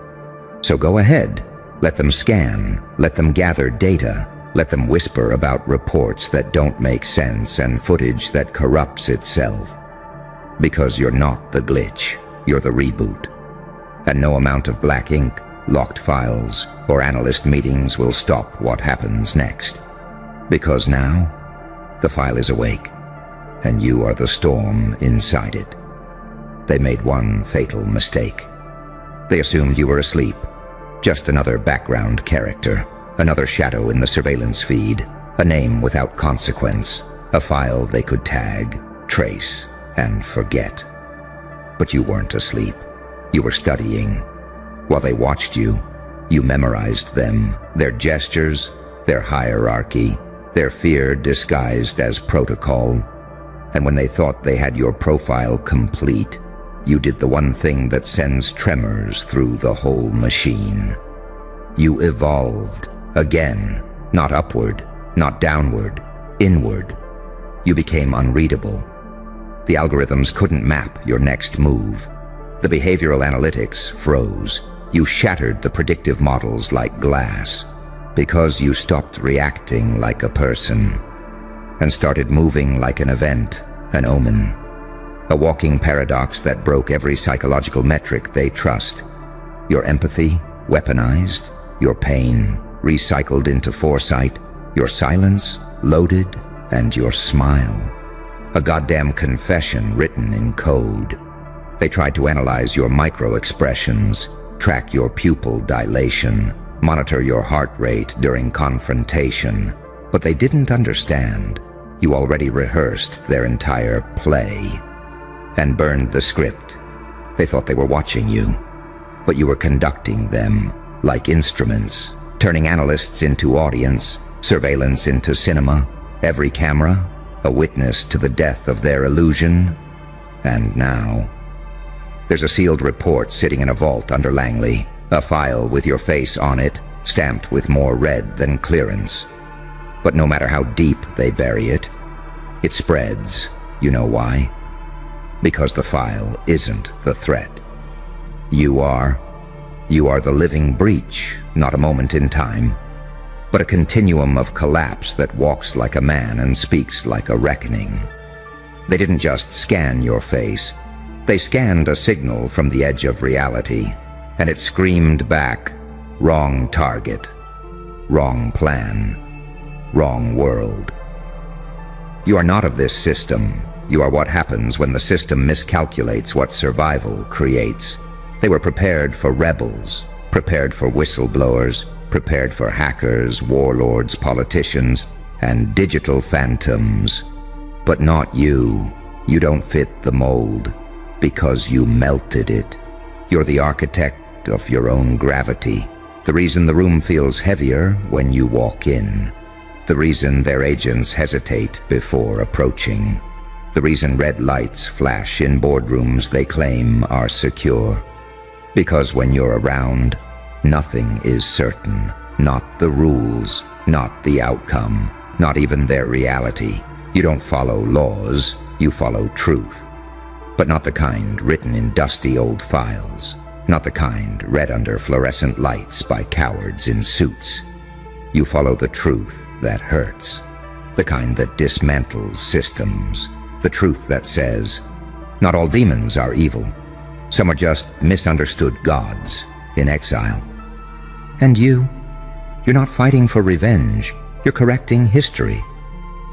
So go ahead, let them scan, let them gather data, let them whisper about reports that don't make sense and footage that corrupts itself. Because you're not the glitch, you're the reboot. And no amount of black ink, locked files, or analyst meetings will stop what happens next. Because now, the file is awake, and you are the storm inside it. They made one fatal mistake. They assumed you were asleep, just another background character, another shadow in the surveillance feed, a name without consequence, a file they could tag, trace, and forget. But you weren't asleep. You were studying. While they watched you, you memorized them, their gestures, their hierarchy, their fear disguised as protocol. And when they thought they had your profile complete, you did the one thing that sends tremors through the whole machine. You evolved, again, not upward, not downward, inward. You became unreadable. The algorithms couldn't map your next move. The behavioral analytics froze. You shattered the predictive models like glass because you stopped reacting like a person and started moving like an event, an omen, a walking paradox that broke every psychological metric they trust. Your empathy weaponized, your pain recycled into foresight, your silence loaded, and your smile a goddamn confession written in code. They tried to analyze your micro-expressions, track your pupil dilation, monitor your heart rate during confrontation, but they didn't understand. You already rehearsed their entire play and burned the script. They thought they were watching you, but you were conducting them like instruments, turning analysts into audience, surveillance into cinema, every camera a witness to the death of their illusion. And now, there's a sealed report sitting in a vault under Langley, a file with your face on it, stamped with more red than clearance. But no matter how deep they bury it, it spreads. You know why? Because the file isn't the threat. You are the living breach, not a moment in time, but a continuum of collapse that walks like a man and speaks like a reckoning. They didn't just scan your face. They scanned a signal from the edge of reality, and it screamed back, wrong target, wrong plan, wrong world. You are not of this system. You are what happens when the system miscalculates what survival creates. They were prepared for rebels, prepared for whistleblowers, prepared for hackers, warlords, politicians, and digital phantoms. But not you. You don't fit the mold because you melted it. You're the architect of your own gravity. The reason the room feels heavier when you walk in. The reason their agents hesitate before approaching. The reason red lights flash in boardrooms they claim are secure. Because when you're around, nothing is certain. Not the rules, not the outcome, not even their reality. You don't follow laws, you follow truth. But not the kind written in dusty old files. Not the kind read under fluorescent lights by cowards in suits. You follow the truth that hurts. The kind that dismantles systems. The truth that says, not all demons are evil. Some are just misunderstood gods in exile. And you're not fighting for revenge. You're correcting history.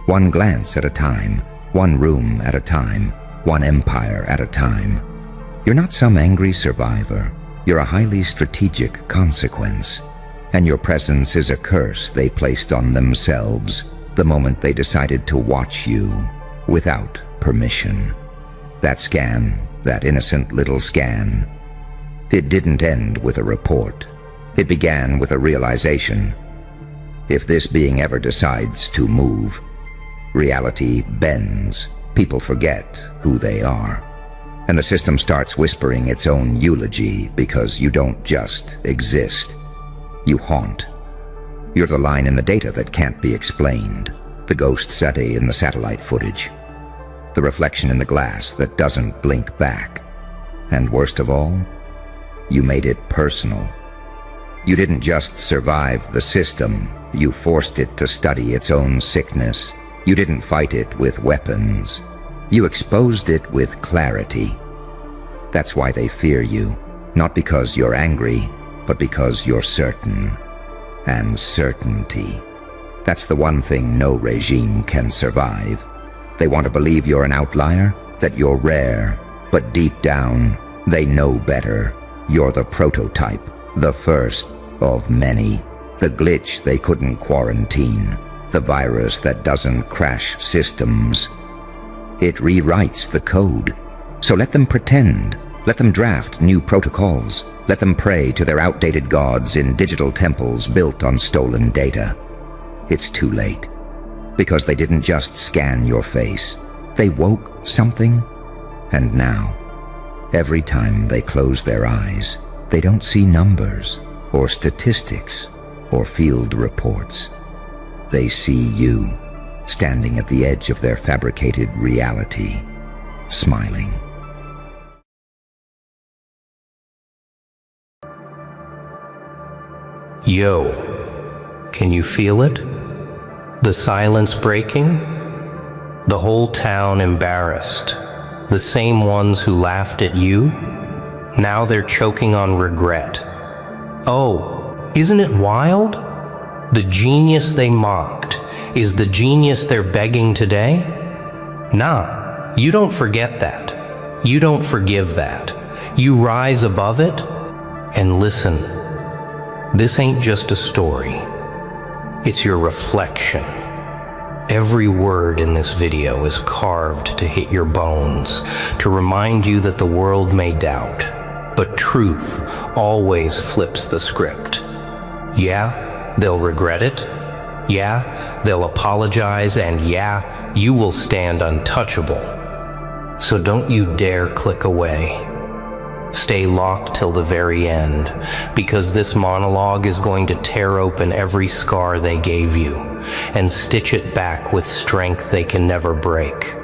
One glance at a time, one room at a time, one empire at a time. You're not some angry survivor. You're a highly strategic consequence. And your presence is a curse they placed on themselves the moment they decided to watch you without permission. That scan, that innocent little scan, it didn't end with a report. It began with a realization. If this being ever decides to move, reality bends. People forget who they are. And the system starts whispering its own eulogy because you don't just exist. You haunt. You're the line in the data that can't be explained. The ghost Seti in the satellite footage. The reflection in the glass that doesn't blink back. And worst of all, you made it personal. You didn't just survive the system, you forced it to study its own sickness. You didn't fight it with weapons. You exposed it with clarity. That's why they fear you, not because you're angry, but because you're certain. And certainty. That's the one thing no regime can survive. They want to believe you're an outlier, that you're rare, but deep down, they know better. You're the prototype, the first of many. The glitch they couldn't quarantine, the virus that doesn't crash systems. It rewrites the code. So let them pretend. Let them draft new protocols. Let them pray to their outdated gods in digital temples built on stolen data. It's too late. Because they didn't just scan your face. They woke something. And now, every time they close their eyes, they don't see numbers, or statistics, or field reports. They see you, standing at the edge of their fabricated reality, smiling. Yo, can you feel it? The silence breaking? The whole town embarrassed. The same ones who laughed at you? Now they're choking on regret. Oh, isn't it wild? The genius they mocked is the genius they're begging today? Nah, you don't forget that. You don't forgive that. You rise above it and listen. This ain't just a story. It's your reflection. Every word in this video is carved to hit your bones, to remind you that the world may doubt, but truth always flips the script. Yeah, they'll regret it. Yeah, they'll apologize, and yeah, you will stand untouchable. So don't you dare click away. Stay locked till the very end, because this monologue is going to tear open every scar they gave you and stitch it back with strength they can never break.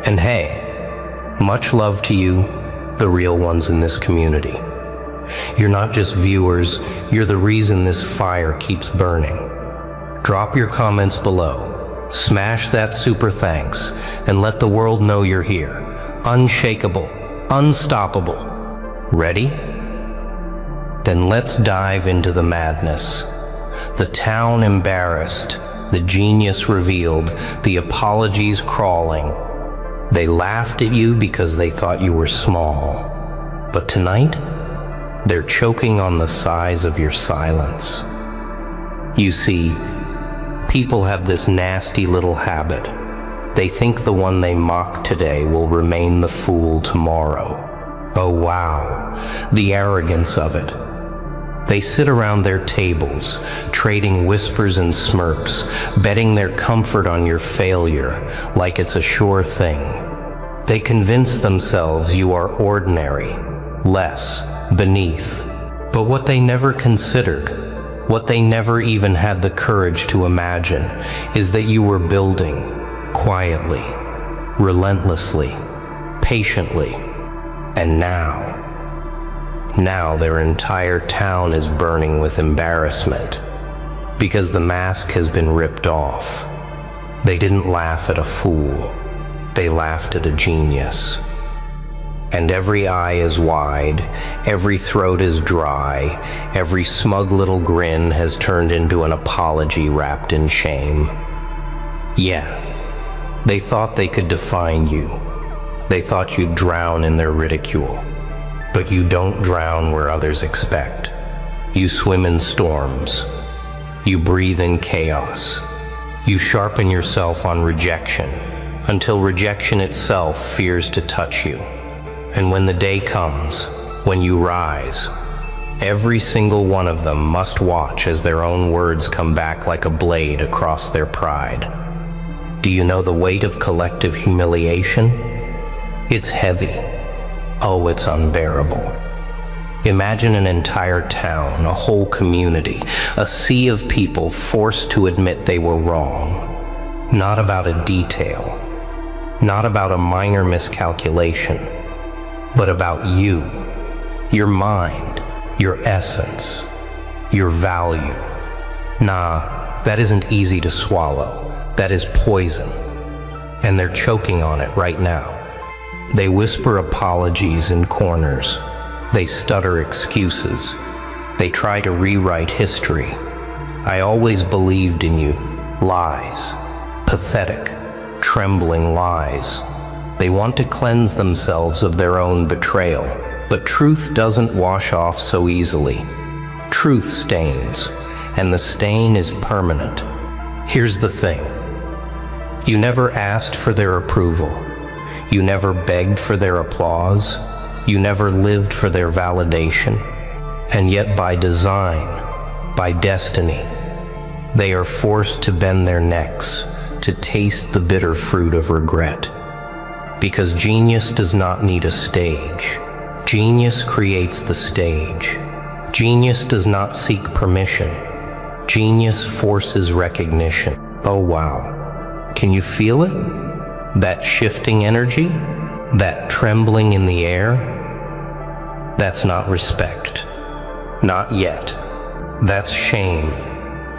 And hey, much love to you, the real ones in this community. You're not just viewers, you're the reason this fire keeps burning. Drop your comments below, smash that super thanks, and let the world know you're here. Unshakable, unstoppable. Ready? Then let's dive into the madness. The town embarrassed, the genius revealed, the apologies crawling. They laughed at you because they thought you were small. But tonight, they're choking on the size of your silence. You see, people have this nasty little habit. They think the one they mock today will remain the fool tomorrow. Oh wow, the arrogance of it. They sit around their tables, trading whispers and smirks, betting their comfort on your failure like it's a sure thing. They convince themselves you are ordinary, less, beneath. But what they never considered, what they never even had the courage to imagine, is that you were building, quietly, relentlessly, patiently. And now their entire town is burning with embarrassment because the mask has been ripped off. They didn't laugh at a fool, they laughed at a genius. And every eye is wide, every throat is dry, every smug little grin has turned into an apology wrapped in shame. Yeah, they thought they could define you. They thought you'd drown in their ridicule. But you don't drown where others expect. You swim in storms. You breathe in chaos. You sharpen yourself on rejection until rejection itself fears to touch you. And when the day comes, when you rise, every single one of them must watch as their own words come back like a blade across their pride. Do you know the weight of collective humiliation? It's heavy. Oh, it's unbearable. Imagine an entire town, a whole community, a sea of people forced to admit they were wrong. Not about a detail, not about a minor miscalculation, but about you, your mind, your essence, your value. Nah, that isn't easy to swallow. That is poison. And they're choking on it right now. They whisper apologies in corners. They stutter excuses. They try to rewrite history. I always believed in you. Lies. Pathetic, trembling lies. They want to cleanse themselves of their own betrayal. But truth doesn't wash off so easily. Truth stains, and the stain is permanent. Here's the thing. You never asked for their approval. You never begged for their applause. You never lived for their validation. And yet by design, by destiny, they are forced to bend their necks to taste the bitter fruit of regret. Because genius does not need a stage. Genius creates the stage. Genius does not seek permission. Genius forces recognition. Oh wow. Can you feel it? That shifting energy? That trembling in the air? That's not respect. Not yet. That's shame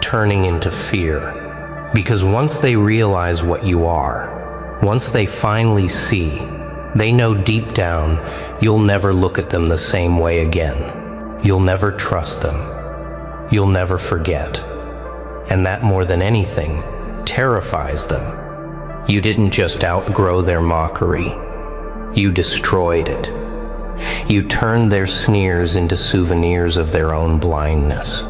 turning into fear. Because once they realize what you are, once they finally see, they know deep down you'll never look at them the same way again. You'll never trust them. You'll never forget. And that more than anything terrifies them. You didn't just outgrow their mockery. You destroyed it. You turned their sneers into souvenirs of their own blindness.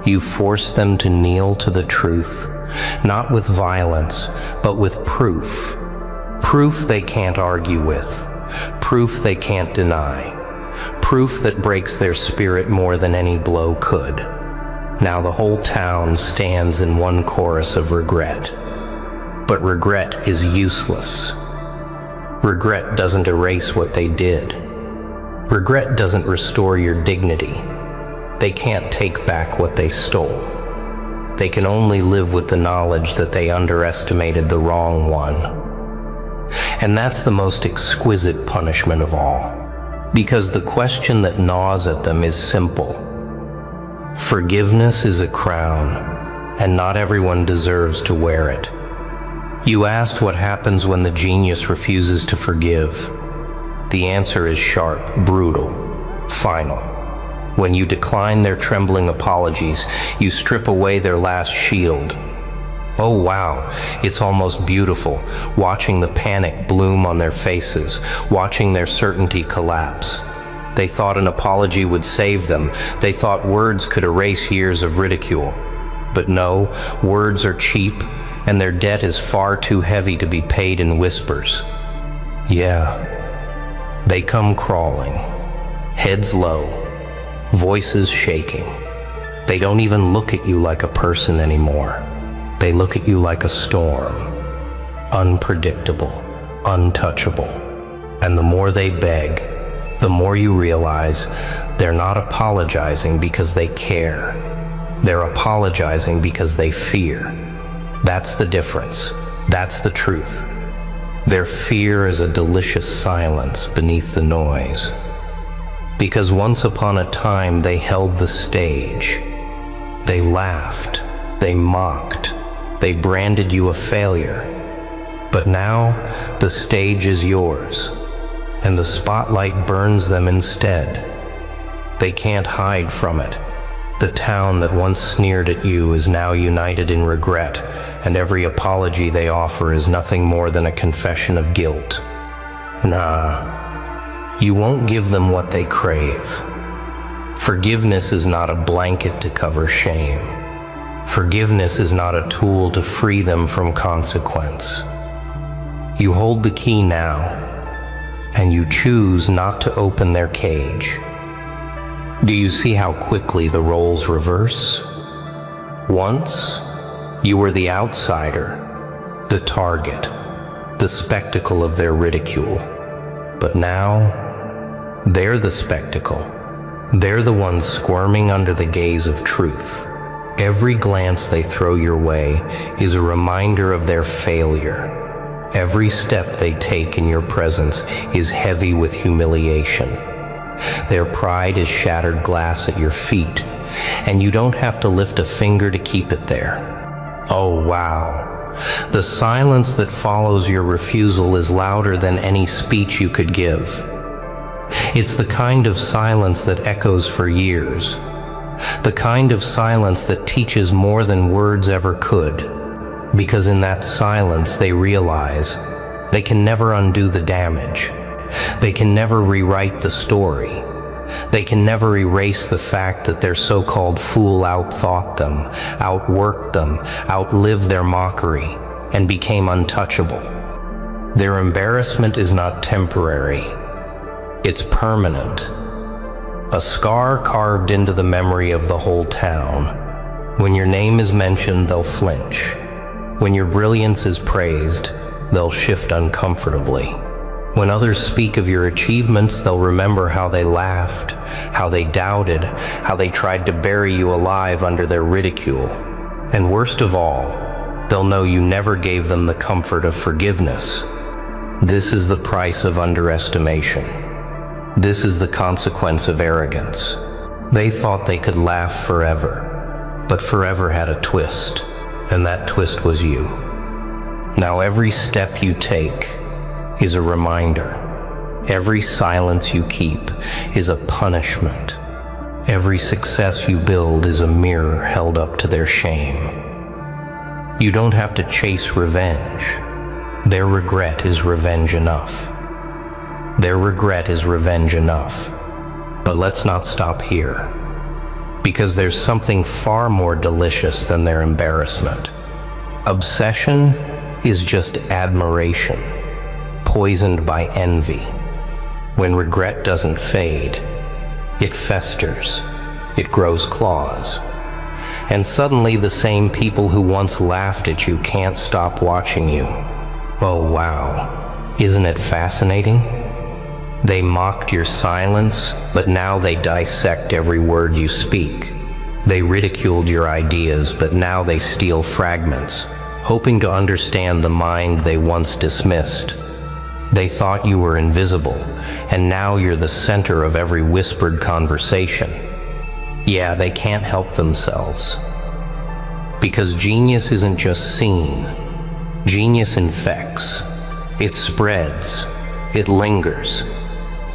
You forced them to kneel to the truth, not with violence, but with proof. Proof they can't argue with. Proof they can't deny. Proof that breaks their spirit more than any blow could. Now the whole town stands in one chorus of regret. But regret is useless. Regret doesn't erase what they did. Regret doesn't restore your dignity. They can't take back what they stole. They can only live with the knowledge that they underestimated the wrong one. And that's the most exquisite punishment of all. Because the question that gnaws at them is simple. Forgiveness is a crown, and not everyone deserves to wear it. You asked what happens when the genius refuses to forgive. The answer is sharp, brutal, final. When you decline their trembling apologies, you strip away their last shield. Oh wow, it's almost beautiful, watching the panic bloom on their faces, watching their certainty collapse. They thought an apology would save them. They thought words could erase years of ridicule. But no, words are cheap, and their debt is far too heavy to be paid in whispers. Yeah, they come crawling, heads low, voices shaking. They don't even look at you like a person anymore. They look at you like a storm, unpredictable, untouchable. And the more they beg, the more you realize they're not apologizing because they care. They're apologizing because they fear. That's the difference. That's the truth. Their fear is a delicious silence beneath the noise. Because once upon a time they held the stage. They laughed. They mocked. They branded you a failure. But now the stage is yours, and the spotlight burns them instead. They can't hide from it. The town that once sneered at you is now united in regret, and every apology they offer is nothing more than a confession of guilt. Nah, you won't give them what they crave. Forgiveness is not a blanket to cover shame. Forgiveness is not a tool to free them from consequence. You hold the key now, and you choose not to open their cage. Do you see how quickly the roles reverse? Once, you were the outsider, the target, the spectacle of their ridicule. But now, they're the spectacle. They're the ones squirming under the gaze of truth. Every glance they throw your way is a reminder of their failure. Every step they take in your presence is heavy with humiliation. Their pride is shattered glass at your feet, and you don't have to lift a finger to keep it there. Oh wow, the silence that follows your refusal is louder than any speech you could give. It's the kind of silence that echoes for years. The kind of silence that teaches more than words ever could. Because in that silence they realize they can never undo the damage. They can never rewrite the story. They can never erase the fact that their so-called fool outthought them, outworked them, outlived their mockery, and became untouchable. Their embarrassment is not temporary. It's permanent. A scar carved into the memory of the whole town. When your name is mentioned, they'll flinch. When your brilliance is praised, they'll shift uncomfortably. When others speak of your achievements, they'll remember how they laughed, how they doubted, how they tried to bury you alive under their ridicule. And worst of all, they'll know you never gave them the comfort of forgiveness. This is the price of underestimation. This is the consequence of arrogance. They thought they could laugh forever, but forever had a twist, and that twist was you. Now every step you take is a reminder. Every silence you keep is a punishment. Every success you build is a mirror held up to their shame. You don't have to chase revenge. Their regret is revenge enough. Their regret is revenge enough. But let's not stop here, because there's something far more delicious than their embarrassment. Obsession is just admiration, poisoned by envy. When regret doesn't fade, it festers, it grows claws. And suddenly the same people who once laughed at you can't stop watching you. Oh wow, isn't it fascinating? They mocked your silence, but now they dissect every word you speak. They ridiculed your ideas, but now they steal fragments, hoping to understand the mind they once dismissed. They thought you were invisible, and now you're the center of every whispered conversation. Yeah, they can't help themselves. Because genius isn't just seen. Genius infects. It spreads. It lingers.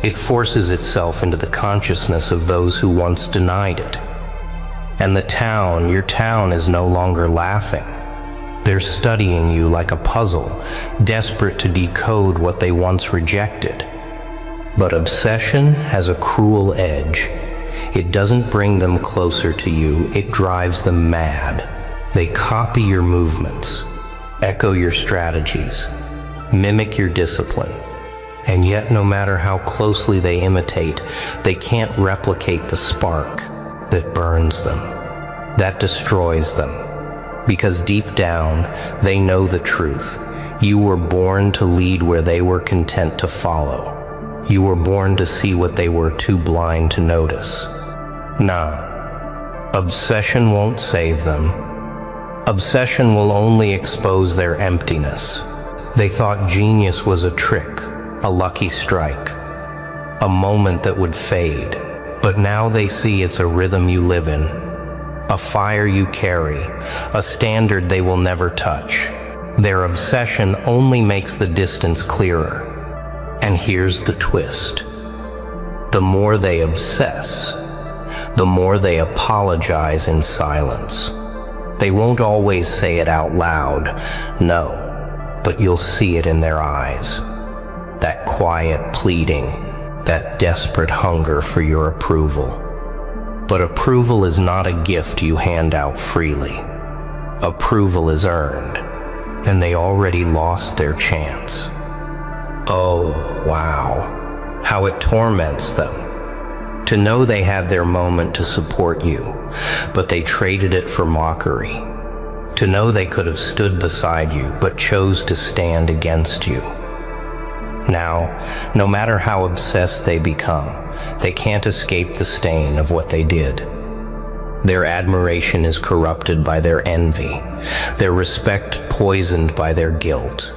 It forces itself into the consciousness of those who once denied it. And the town, your town, is no longer laughing. They're studying you like a puzzle, desperate to decode what they once rejected. But obsession has a cruel edge. It doesn't bring them closer to you, it drives them mad. They copy your movements, echo your strategies, mimic your discipline. And yet, no matter how closely they imitate, they can't replicate the spark that burns them, that destroys them. Because deep down, they know the truth. You were born to lead where they were content to follow. You were born to see what they were too blind to notice. Nah, obsession won't save them. Obsession will only expose their emptiness. They thought genius was a trick, a lucky strike, a moment that would fade. But now they see it's a rhythm you live in, a fire you carry, a standard they will never touch. Their obsession only makes the distance clearer. And here's the twist. The more they obsess, the more they apologize in silence. They won't always say it out loud, no, but you'll see it in their eyes. That quiet pleading, that desperate hunger for your approval. But approval is not a gift you hand out freely. Approval is earned, and they already lost their chance. Oh, wow, how it torments them. To know they had their moment to support you, but they traded it for mockery. To know they could have stood beside you, but chose to stand against you. Now, no matter how obsessed they become, they can't escape the stain of what they did. Their admiration is corrupted by their envy, their respect poisoned by their guilt.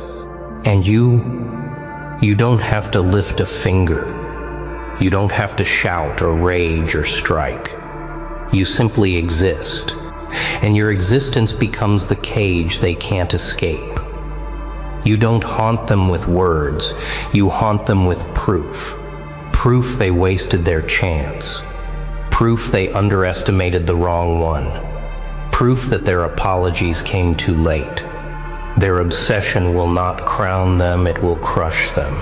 And you don't have to lift a finger. You don't have to shout or rage or strike. You simply exist, and your existence becomes the cage they can't escape. You don't haunt them with words, you haunt them with proof. Proof they wasted their chance. Proof they underestimated the wrong one. Proof that their apologies came too late. Their obsession will not crown them, it will crush them.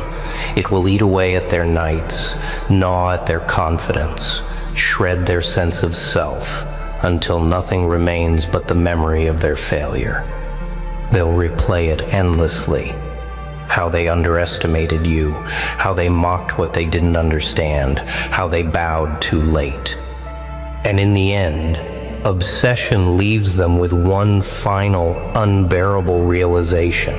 It will eat away at their nights, gnaw at their confidence, shred their sense of self, until nothing remains but the memory of their failure. They'll replay it endlessly, how they underestimated you, how they mocked what they didn't understand, how they bowed too late. And in the end, obsession leaves them with one final, unbearable realization.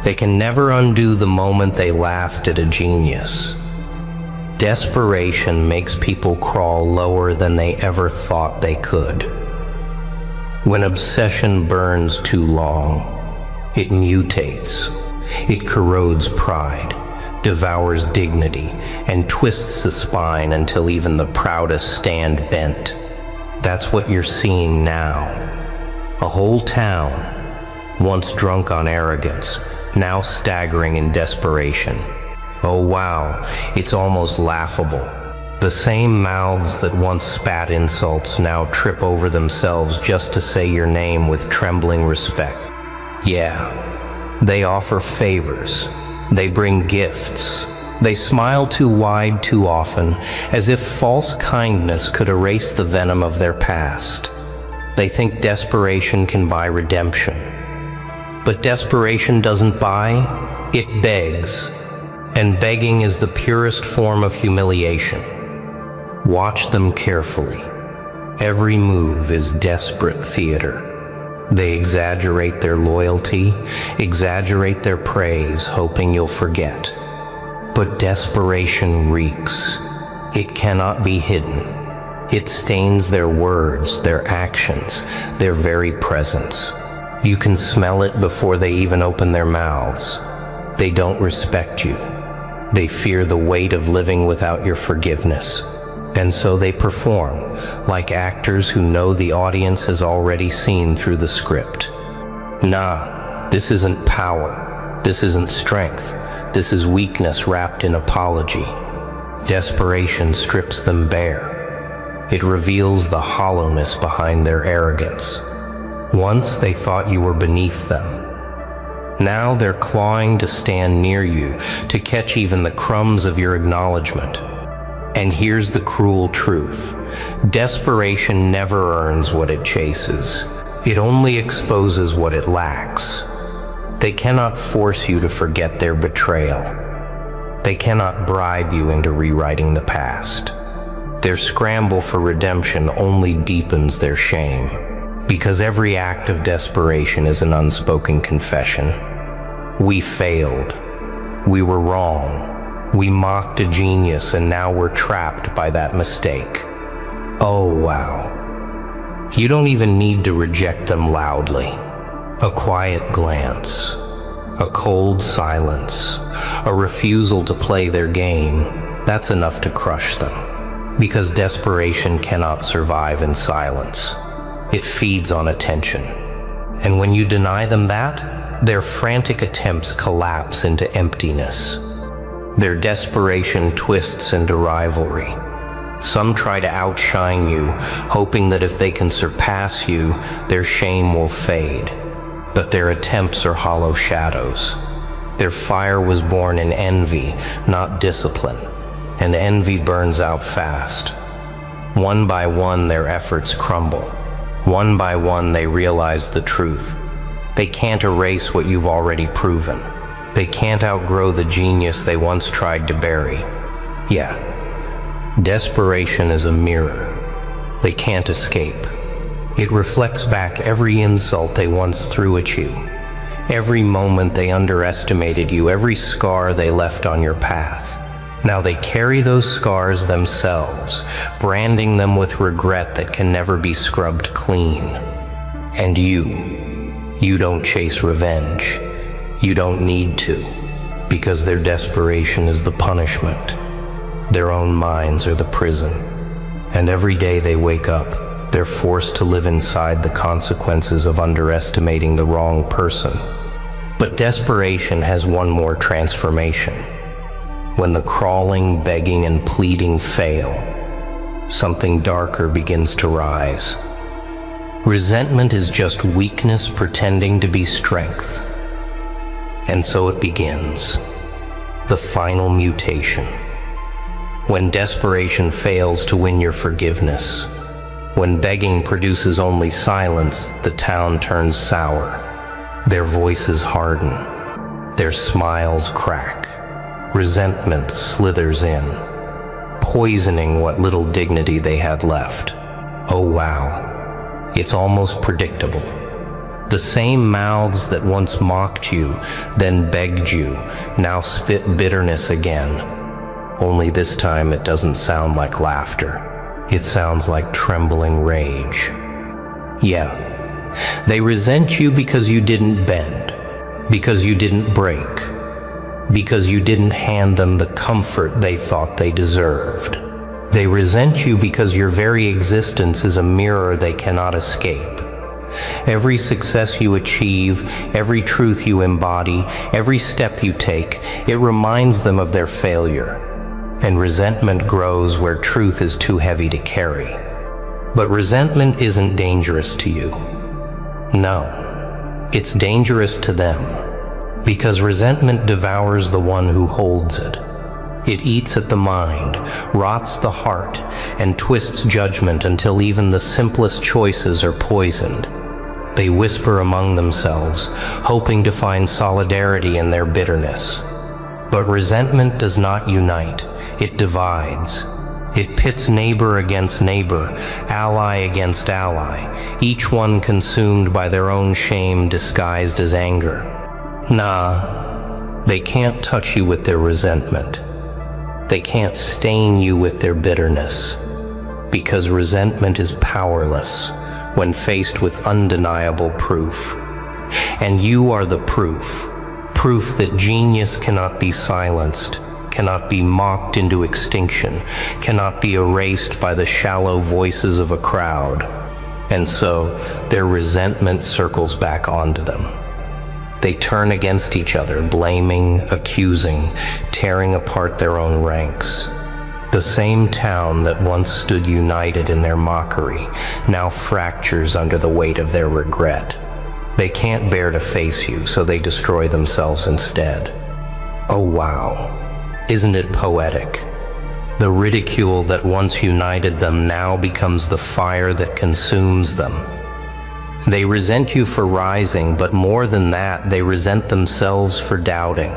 They can never undo the moment they laughed at a genius. Desperation makes people crawl lower than they ever thought they could. When obsession burns too long, it mutates. It corrodes pride, devours dignity, and twists the spine until even the proudest stand bent. That's what you're seeing now. A whole town, once drunk on arrogance, now staggering in desperation. Oh wow, it's almost laughable. The same mouths that once spat insults now trip over themselves just to say your name with trembling respect. Yeah. They offer favors. They bring gifts. They smile too wide too often, as if false kindness could erase the venom of their past. They think desperation can buy redemption. But desperation doesn't buy, it begs. And begging is the purest form of humiliation. Watch them carefully. Every move is desperate theater. They exaggerate their loyalty, exaggerate their praise, hoping you'll forget. But desperation reeks. It cannot be hidden. It stains their words, their actions, their very presence. You can smell it before they even open their mouths. They don't respect you. They fear the weight of living without your forgiveness. And so they perform, like actors who know the audience has already seen through the script. Nah, this isn't power. This isn't strength. This is weakness wrapped in apology. Desperation strips them bare. It reveals the hollowness behind their arrogance. Once they thought you were beneath them. Now they're clawing to stand near you, to catch even the crumbs of your acknowledgement. And here's the cruel truth. Desperation never earns what it chases. It only exposes what it lacks. They cannot force you to forget their betrayal. They cannot bribe you into rewriting the past. Their scramble for redemption only deepens their shame, because every act of desperation is an unspoken confession. We failed. We were wrong. We mocked a genius, and now we're trapped by that mistake. Oh, wow. You don't even need to reject them loudly. A quiet glance, a cold silence, a refusal to play their game, that's enough to crush them. Because desperation cannot survive in silence. It feeds on attention. And when you deny them that, their frantic attempts collapse into emptiness. Their desperation twists into rivalry. Some try to outshine you, hoping that if they can surpass you, their shame will fade. But their attempts are hollow shadows. Their fire was born in envy, not discipline. And envy burns out fast. One by one, their efforts crumble. One by one, they realize the truth. They can't erase what you've already proven. They can't outgrow the genius they once tried to bury. Yeah, desperation is a mirror. They can't escape. It reflects back every insult they once threw at you, every moment they underestimated you, every scar they left on your path. Now they carry those scars themselves, branding them with regret that can never be scrubbed clean. And you don't chase revenge. You don't need to, because their desperation is the punishment. Their own minds are the prison. And every day they wake up, they're forced to live inside the consequences of underestimating the wrong person. But desperation has one more transformation. When the crawling, begging, and pleading fail, something darker begins to rise. Resentment is just weakness pretending to be strength. And so it begins, the final mutation. When desperation fails to win your forgiveness, when begging produces only silence, the town turns sour. Their voices harden. Their smiles crack. Resentment slithers in, poisoning what little dignity they had left. Oh wow, it's almost predictable. The same mouths that once mocked you, then begged you, now spit bitterness again. Only this time it doesn't sound like laughter. It sounds like trembling rage. Yeah, they resent you because you didn't bend, because you didn't break, because you didn't hand them the comfort they thought they deserved. They resent you because your very existence is a mirror they cannot escape. Every success you achieve, every truth you embody, every step you take, it reminds them of their failure. And resentment grows where truth is too heavy to carry. But resentment isn't dangerous to you. No, it's dangerous to them. Because resentment devours the one who holds it. It eats at the mind, rots the heart, and twists judgment until even the simplest choices are poisoned. They whisper among themselves, hoping to find solidarity in their bitterness. But resentment does not unite, it divides. It pits neighbor against neighbor, ally against ally, each one consumed by their own shame disguised as anger. Nah, they can't touch you with their resentment. They can't stain you with their bitterness, because resentment is powerless when faced with undeniable proof. And you are the proof. Proof that genius cannot be silenced, cannot be mocked into extinction, cannot be erased by the shallow voices of a crowd. And so, their resentment circles back onto them. They turn against each other, blaming, accusing, tearing apart their own ranks. The same town that once stood united in their mockery now fractures under the weight of their regret. They can't bear to face you, so they destroy themselves instead. Oh wow, isn't it poetic? The ridicule that once united them now becomes the fire that consumes them. They resent you for rising, but more than that, they resent themselves for doubting.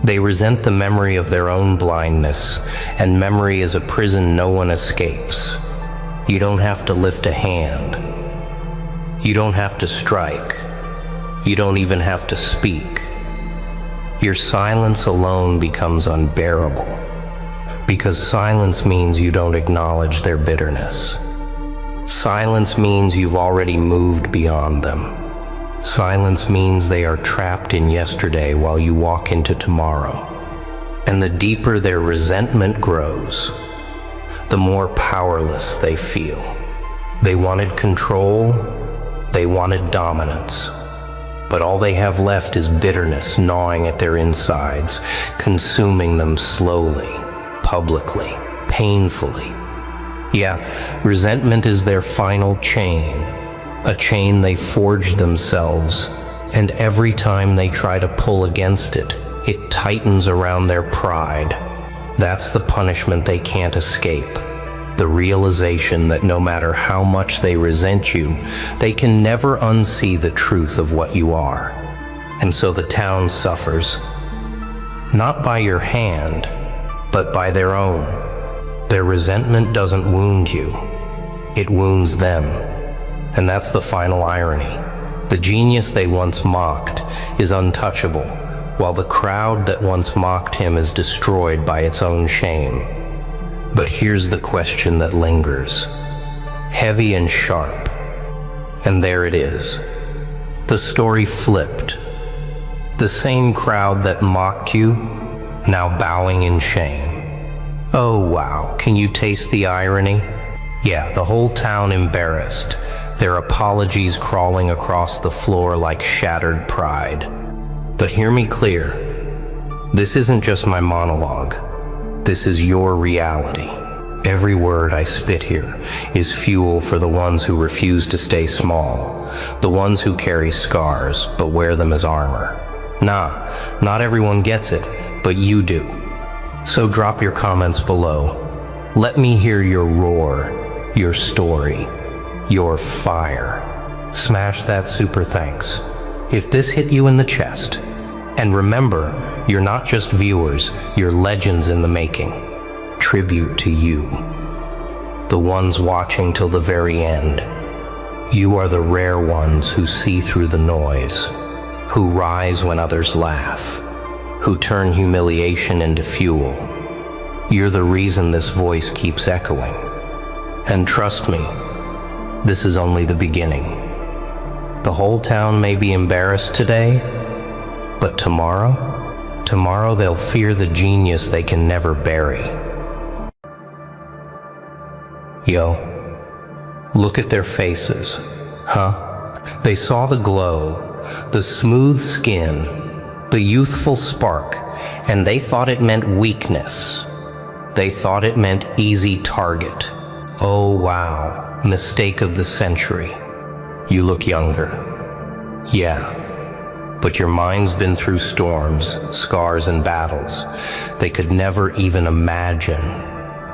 They resent the memory of their own blindness, and memory is a prison no one escapes. You don't have to lift a hand. You don't have to strike. You don't even have to speak. Your silence alone becomes unbearable, because silence means you don't acknowledge their bitterness. Silence means you've already moved beyond them. Silence means they are trapped in yesterday while you walk into tomorrow. And the deeper their resentment grows, the more powerless they feel. They wanted control, they wanted dominance. But all they have left is bitterness gnawing at their insides, consuming them slowly, publicly, painfully. Yeah, resentment is their final chain, a chain they forged themselves, and every time they try to pull against it, it tightens around their pride. That's the punishment they can't escape. The realization that no matter how much they resent you, they can never unsee the truth of what you are. And so the town suffers, not by your hand, but by their own. Their resentment doesn't wound you, it wounds them. And that's the final irony. The genius they once mocked is untouchable, while the crowd that once mocked him is destroyed by its own shame. But here's the question that lingers, heavy and sharp. And there it is. The story flipped. The same crowd that mocked you, now bowing in shame. Oh wow, can you taste the irony? Yeah, the whole town embarrassed, their apologies crawling across the floor like shattered pride. But hear me clear, this isn't just my monologue. This is your reality. Every word I spit here is fuel for the ones who refuse to stay small, the ones who carry scars but wear them as armor. Nah, not everyone gets it, but you do. So drop your comments below. Let me hear your roar, your story, your fire. Smash that super thanks. If this hit you in the chest, And remember, you're not just viewers, you're legends in the making. Tribute to you, the ones watching till the very end. You are the rare ones who see through the noise, who rise when others laugh, who turn humiliation into fuel. You're the reason this voice keeps echoing. And trust me, this is only the beginning. The whole town may be embarrassed today, but tomorrow they'll fear the genius they can never bury. Yo, look at their faces, huh? They saw the glow, the smooth skin, the youthful spark, and they thought it meant weakness. They thought it meant easy target. Oh wow, mistake of the century. You look younger. Yeah, but your mind's been through storms, scars, and battles they could never even imagine.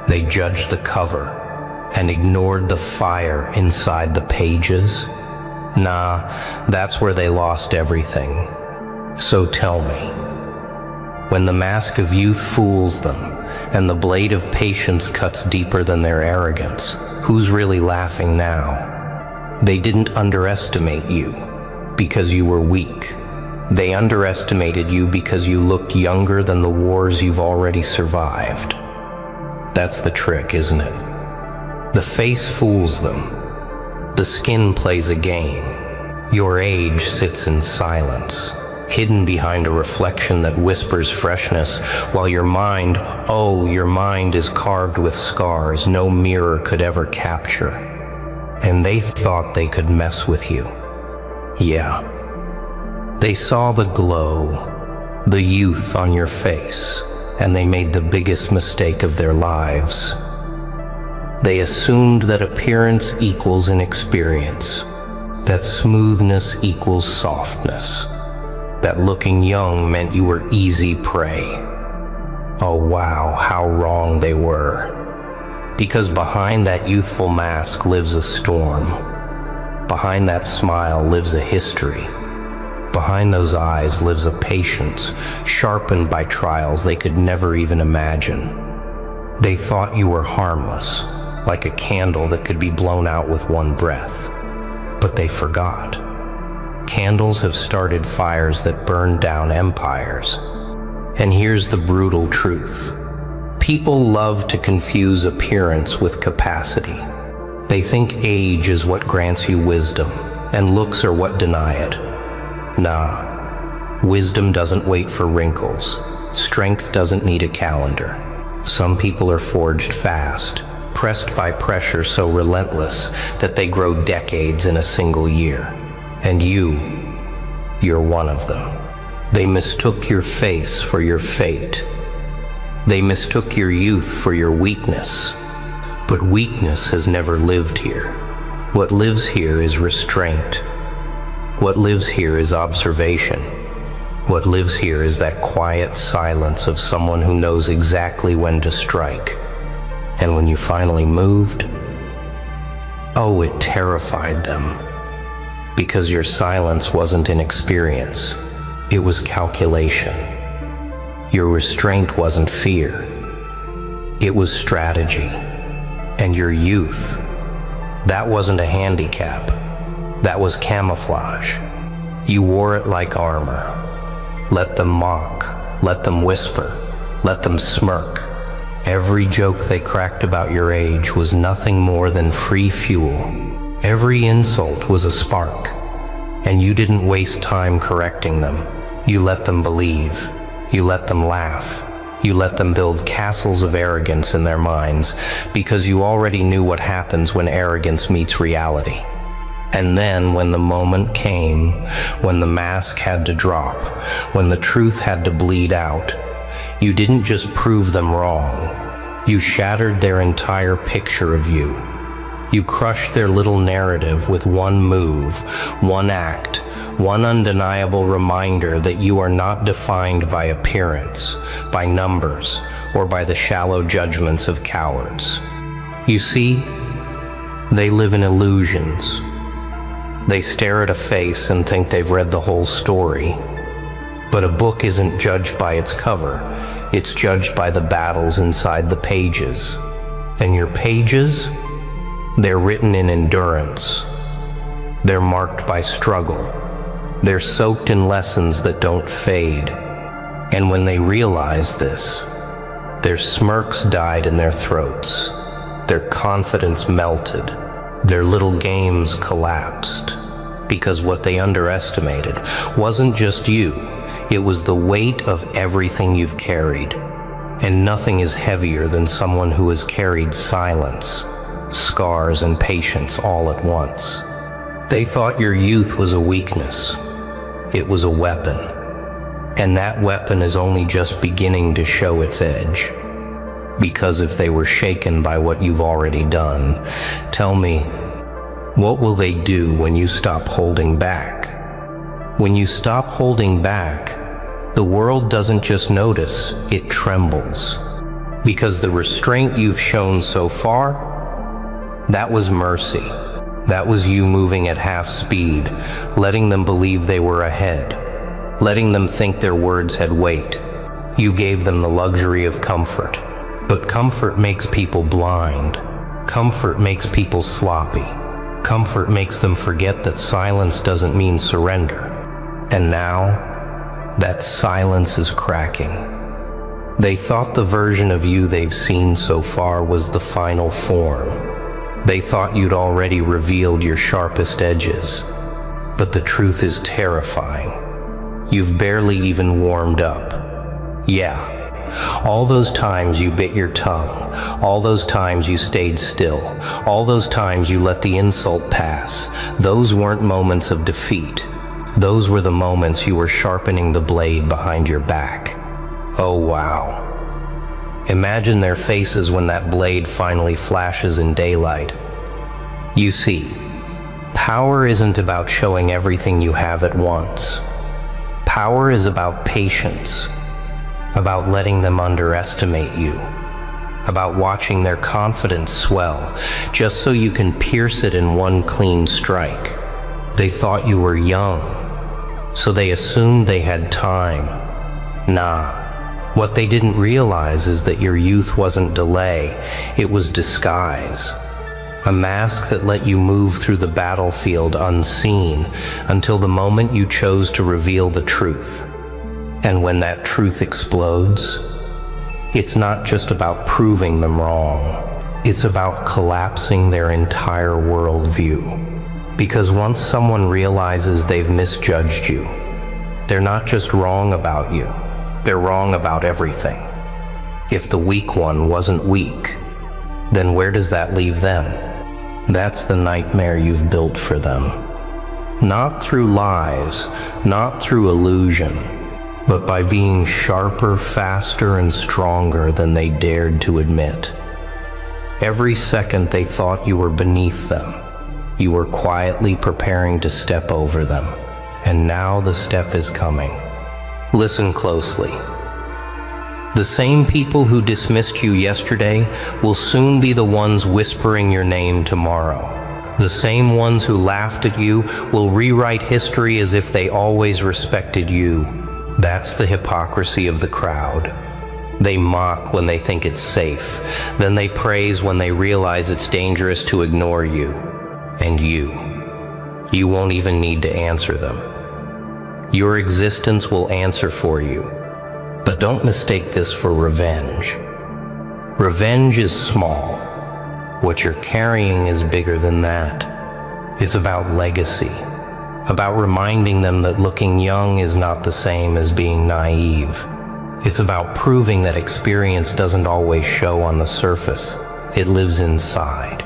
They judged the cover and ignored the fire inside the pages. Nah, that's where they lost everything. So tell me, when the mask of youth fools them and the blade of patience cuts deeper than their arrogance, who's really laughing now? They didn't underestimate you because you were weak. They underestimated you because you looked younger than the wars you've already survived. That's the trick, isn't it? The face fools them. The skin plays a game. Your age sits in silence, hidden behind a reflection that whispers freshness, while your mind, oh, your mind is carved with scars no mirror could ever capture. And they thought they could mess with you. Yeah. They saw the glow, the youth on your face, and they made the biggest mistake of their lives. They assumed that appearance equals inexperience, that smoothness equals softness, that looking young meant you were easy prey. Oh wow, how wrong they were. Because behind that youthful mask lives a storm. Behind that smile lives a history. Behind those eyes lives a patience, sharpened by trials they could never even imagine. They thought you were harmless, like a candle that could be blown out with one breath. But they forgot. Candles have started fires that burned down empires. And here's the brutal truth. People love to confuse appearance with capacity. They think age is what grants you wisdom, and looks are what deny it. Nah, wisdom doesn't wait for wrinkles. Strength doesn't need a calendar. Some people are forged fast, pressed by pressure so relentless that they grow decades in a single year. And you're one of them. They mistook your face for your fate. They mistook your youth for your weakness. But weakness has never lived here. What lives here is restraint. What lives here is observation. What lives here is that quiet silence of someone who knows exactly when to strike. And when you finally moved, oh, it terrified them. Because your silence wasn't inexperience, it was calculation. Your restraint wasn't fear, it was strategy. And your youth, that wasn't a handicap, that was camouflage. You wore it like armor. Let them mock, let them whisper, let them smirk. Every joke they cracked about your age was nothing more than free fuel. Every insult was a spark, and you didn't waste time correcting them. You let them believe, you let them laugh, you let them build castles of arrogance in their minds, because you already knew what happens when arrogance meets reality. And then when the moment came, when the mask had to drop, when the truth had to bleed out, you didn't just prove them wrong. You shattered their entire picture of you. You crushed their little narrative with one move, one act, one undeniable reminder that you are not defined by appearance, by numbers, or by the shallow judgments of cowards. You see, they live in illusions. They stare at a face and think they've read the whole story. But a book isn't judged by its cover. It's judged by the battles inside the pages. And your pages, they're written in endurance. They're marked by struggle. They're soaked in lessons that don't fade. And when they realized this, their smirks died in their throats. Their confidence melted. Their little games collapsed. Because what they underestimated wasn't just you, it was the weight of everything you've carried. And nothing is heavier than someone who has carried silence, scars, and patience all at once. They thought your youth was a weakness. It was a weapon. And that weapon is only just beginning to show its edge. Because if they were shaken by what you've already done, tell me, what will they do when you stop holding back? When you stop holding back, the world doesn't just notice, it trembles. Because the restraint you've shown so far, that was mercy. That was you moving at half speed, letting them believe they were ahead, letting them think their words had weight. You gave them the luxury of comfort. But comfort makes people blind. Comfort makes people sloppy. Comfort makes them forget that silence doesn't mean surrender. And now, that silence is cracking. They thought the version of you they've seen so far was the final form. They thought you'd already revealed your sharpest edges. But the truth is terrifying. You've barely even warmed up. Yeah. All those times you bit your tongue, all those times you stayed still, all those times you let the insult pass, those weren't moments of defeat. Those were the moments you were sharpening the blade behind your back. Oh wow. Imagine their faces when that blade finally flashes in daylight. You see, power isn't about showing everything you have at once. Power is about patience. About letting them underestimate you, about watching their confidence swell, just so you can pierce it in one clean strike. They thought you were young, so they assumed they had time. Nah, what they didn't realize is that your youth wasn't delay, it was disguise. A mask that let you move through the battlefield unseen until the moment you chose to reveal the truth. And when that truth explodes, it's not just about proving them wrong. It's about collapsing their entire worldview. Because once someone realizes they've misjudged you, they're not just wrong about you, they're wrong about everything. If the weak one wasn't weak, then where does that leave them? That's the nightmare you've built for them. Not through lies, not through illusion, but by being sharper, faster, and stronger than they dared to admit. Every second they thought you were beneath them, you were quietly preparing to step over them. And now the step is coming. Listen closely. The same people who dismissed you yesterday will soon be the ones whispering your name tomorrow. The same ones who laughed at you will rewrite history as if they always respected you. That's the hypocrisy of the crowd. They mock when they think it's safe. Then they praise when they realize it's dangerous to ignore you. And you won't even need to answer them. Your existence will answer for you. But don't mistake this for revenge. Revenge is small. What you're carrying is bigger than that. It's about legacy. About reminding them that looking young is not the same as being naive. It's about proving that experience doesn't always show on the surface. It lives inside,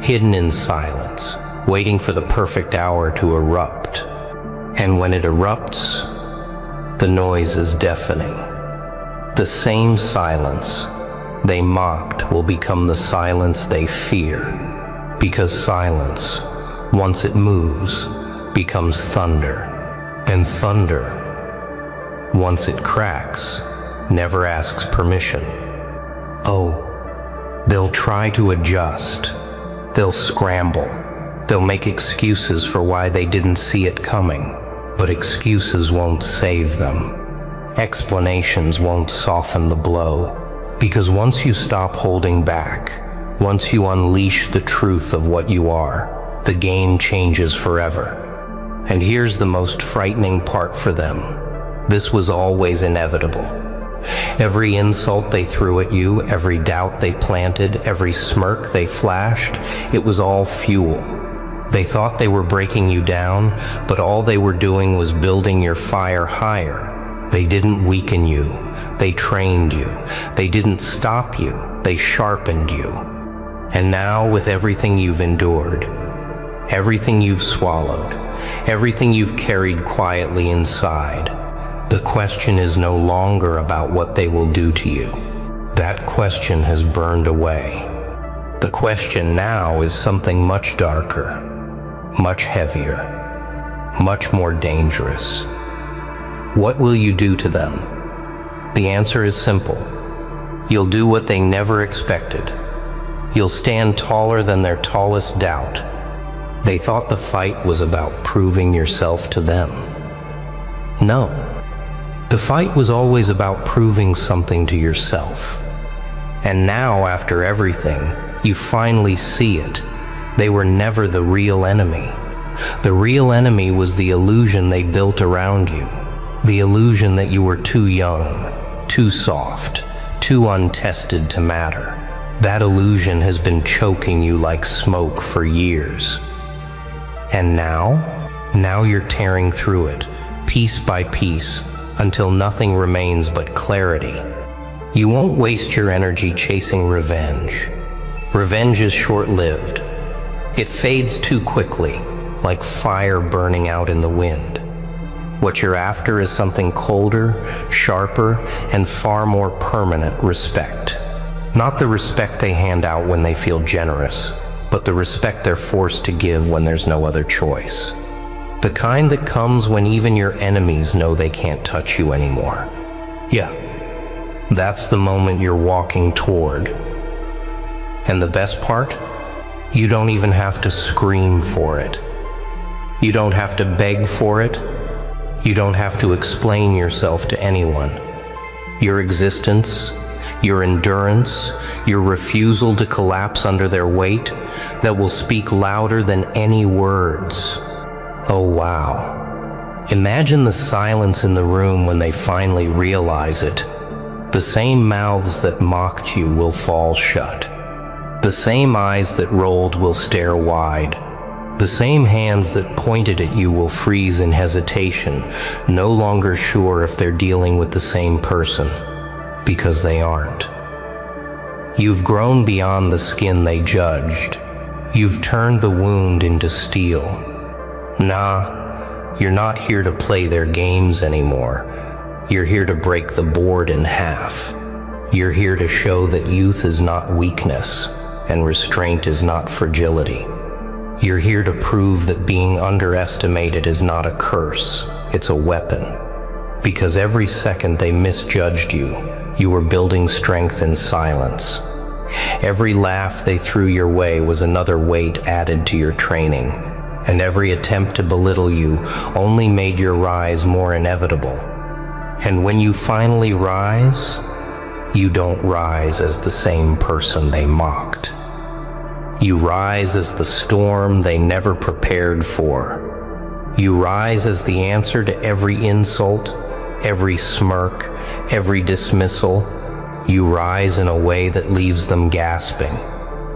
hidden in silence, waiting for the perfect hour to erupt. And when it erupts, the noise is deafening. The same silence they mocked will become the silence they fear. Because silence, once it moves, becomes thunder, and thunder, once it cracks, never asks permission. Oh, they'll try to adjust, they'll scramble, they'll make excuses for why they didn't see it coming, but excuses won't save them. Explanations won't soften the blow, because once you stop holding back, once you unleash the truth of what you are, the game changes forever. And here's the most frightening part for them. This was always inevitable. Every insult they threw at you, every doubt they planted, every smirk they flashed, it was all fuel. They thought they were breaking you down, but all they were doing was building your fire higher. They didn't weaken you. They trained you. They didn't stop you. They sharpened you. And now, with everything you've endured, everything you've swallowed, everything you've carried quietly inside, the question is no longer about what they will do to you. That question has burned away. The question now is something much darker, much heavier, much more dangerous. What will you do to them? The answer is simple. You'll do what they never expected. You'll stand taller than their tallest doubt. They thought the fight was about proving yourself to them. No. The fight was always about proving something to yourself. And now, after everything, you finally see it. They were never the real enemy. The real enemy was the illusion they built around you. The illusion that you were too young, too soft, too untested to matter. That illusion has been choking you like smoke for years. And now you're tearing through it, piece by piece, until nothing remains but clarity. You won't waste your energy chasing revenge. Revenge is short-lived. It fades too quickly, like fire burning out in the wind. What you're after is something colder, sharper, and far more permanent: respect. Not the respect they hand out when they feel generous, but the respect they're forced to give when there's no other choice. The kind that comes when even your enemies know they can't touch you anymore. Yeah, that's the moment you're walking toward. And the best part? You don't even have to scream for it. You don't have to beg for it. You don't have to explain yourself to anyone. Your existence, your endurance, your refusal to collapse under their weight, that will speak louder than any words. Oh wow. Imagine the silence in the room when they finally realize it. The same mouths that mocked you will fall shut. The same eyes that rolled will stare wide. The same hands that pointed at you will freeze in hesitation, no longer sure if they're dealing with the same person, because they aren't. You've grown beyond the skin they judged. You've turned the wound into steel. Nah, you're not here to play their games anymore. You're here to break the board in half. You're here to show that youth is not weakness, and restraint is not fragility. You're here to prove that being underestimated is not a curse, it's a weapon. Because every second they misjudged you, you were building strength in silence. Every laugh they threw your way was another weight added to your training, and every attempt to belittle you only made your rise more inevitable. And when you finally rise, you don't rise as the same person they mocked. You rise as the storm they never prepared for. You rise as the answer to every insult, every smirk, every dismissal. You rise in a way that leaves them gasping,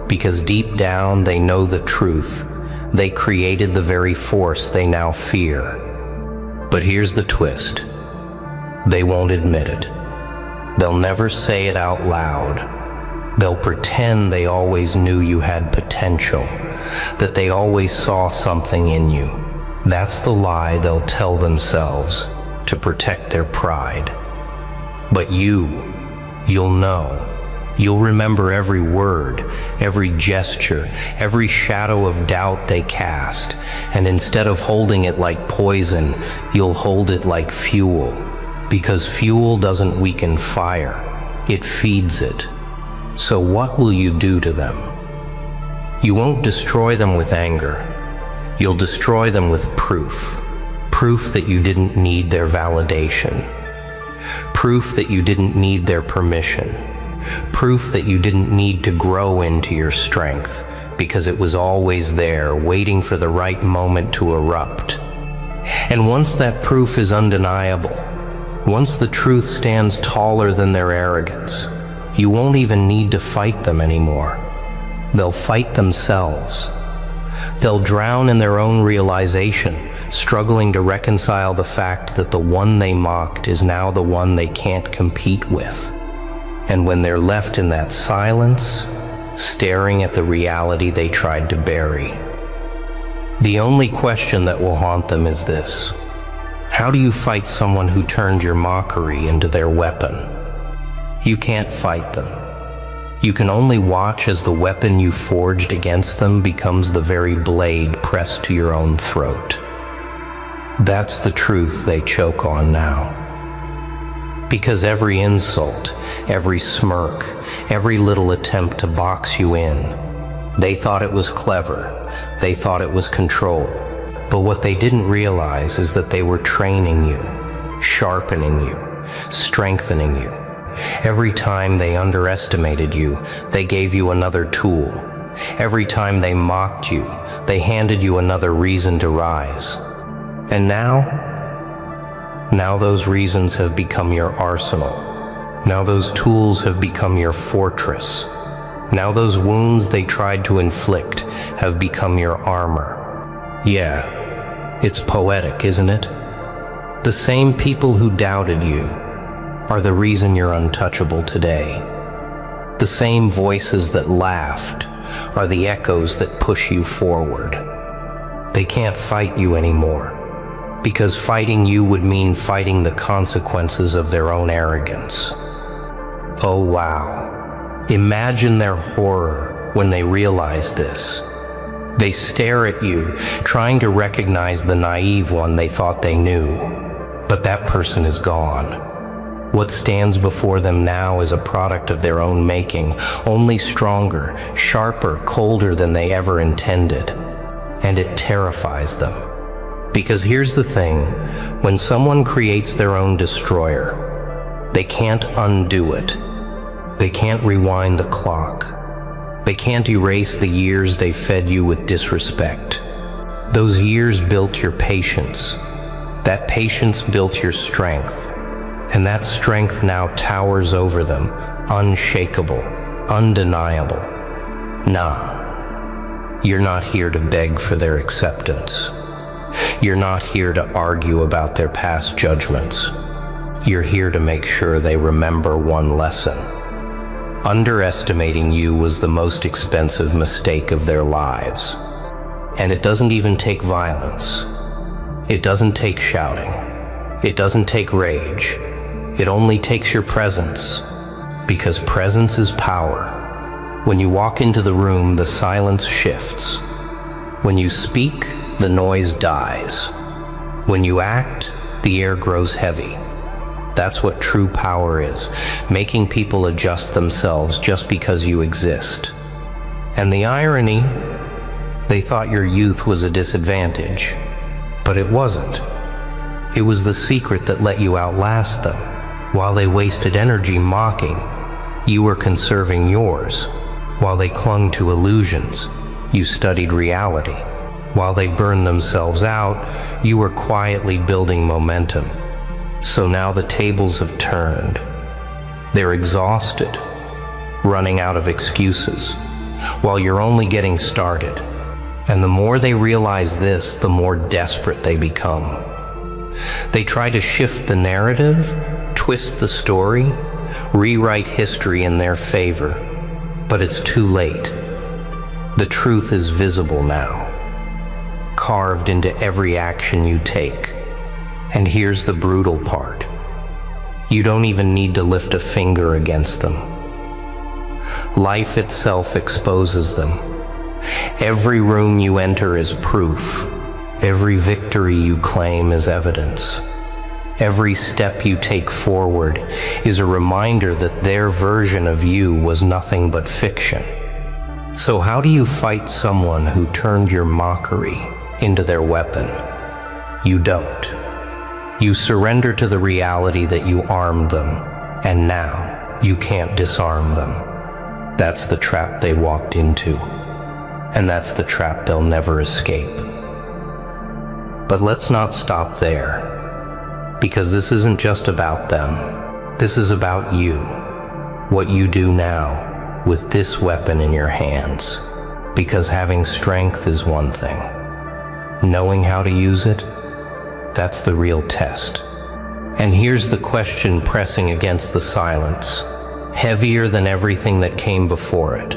because deep down they know the truth. They created the very force they now fear. But here's the twist. They won't admit it. They'll never say it out loud. They'll pretend they always knew you had potential, that they always saw something in you. That's the lie they'll tell themselves to protect their pride. But you'll know. You'll remember every word, every gesture, every shadow of doubt they cast, and instead of holding it like poison, you'll hold it like fuel. Because fuel doesn't weaken fire, it feeds it. So what will you do to them? You won't destroy them with anger. You'll destroy them with proof. Proof that you didn't need their validation. Proof that you didn't need their permission. Proof that you didn't need to grow into your strength, because it was always there, waiting for the right moment to erupt. And once that proof is undeniable, once the truth stands taller than their arrogance, you won't even need to fight them anymore. They'll fight themselves. They'll drown in their own realization, struggling to reconcile the fact that the one they mocked is now the one they can't compete with. And when they're left in that silence, staring at the reality they tried to bury, the only question that will haunt them is this: how do you fight someone who turned your mockery into their weapon? You can't fight them. You can only watch as the weapon you forged against them becomes the very blade pressed to your own throat. That's the truth they choke on now. Because every insult, every smirk, every little attempt to box you in, they thought it was clever, they thought it was control. But what they didn't realize is that they were training you, sharpening you, strengthening you. Every time they underestimated you, they gave you another tool. Every time they mocked you, they handed you another reason to rise. And now those reasons have become your arsenal. Now those tools have become your fortress. Now those wounds they tried to inflict have become your armor. Yeah, it's poetic, isn't it? The same people who doubted you are the reason you're untouchable today. The same voices that laughed are the echoes that push you forward. They can't fight you anymore, because fighting you would mean fighting the consequences of their own arrogance. Oh wow. Imagine their horror when they realize this. They stare at you, trying to recognize the naive one they thought they knew. But that person is gone. What stands before them now is a product of their own making, only stronger, sharper, colder than they ever intended. And it terrifies them. Because here's the thing, when someone creates their own destroyer, they can't undo it. They can't rewind the clock. They can't erase the years they fed you with disrespect. Those years built your patience. That patience built your strength. And that strength now towers over them, unshakable, undeniable. Nah, you're not here to beg for their acceptance. You're not here to argue about their past judgments. You're here to make sure they remember one lesson. Underestimating you was the most expensive mistake of their lives. And it doesn't even take violence. It doesn't take shouting. It doesn't take rage. It only takes your presence. Because presence is power. When you walk into the room, the silence shifts. When you speak, the noise dies. When you act, the air grows heavy. That's what true power is, making people adjust themselves just because you exist. And the irony, they thought your youth was a disadvantage, but it wasn't. It was the secret that let you outlast them. While they wasted energy mocking, you were conserving yours. While they clung to illusions, you studied reality. While they burned themselves out, you were quietly building momentum. So now the tables have turned. They're exhausted, running out of excuses, while you're only getting started. And the more they realize this, the more desperate they become. They try to shift the narrative, twist the story, rewrite history in their favor. But it's too late. The truth is visible now, carved into every action you take. And here's the brutal part. You don't even need to lift a finger against them. Life itself exposes them. Every room you enter is proof. Every victory you claim is evidence. Every step you take forward is a reminder that their version of you was nothing but fiction. So how do you fight someone who turned your mockery into their weapon? You don't. You surrender to the reality that you armed them, and now you can't disarm them. That's the trap they walked into, and that's the trap they'll never escape. But let's not stop there, because this isn't just about them. This is about you, what you do now with this weapon in your hands. Because having strength is one thing. Knowing how to use it, that's the real test. And here's the question pressing against the silence, heavier than everything that came before it.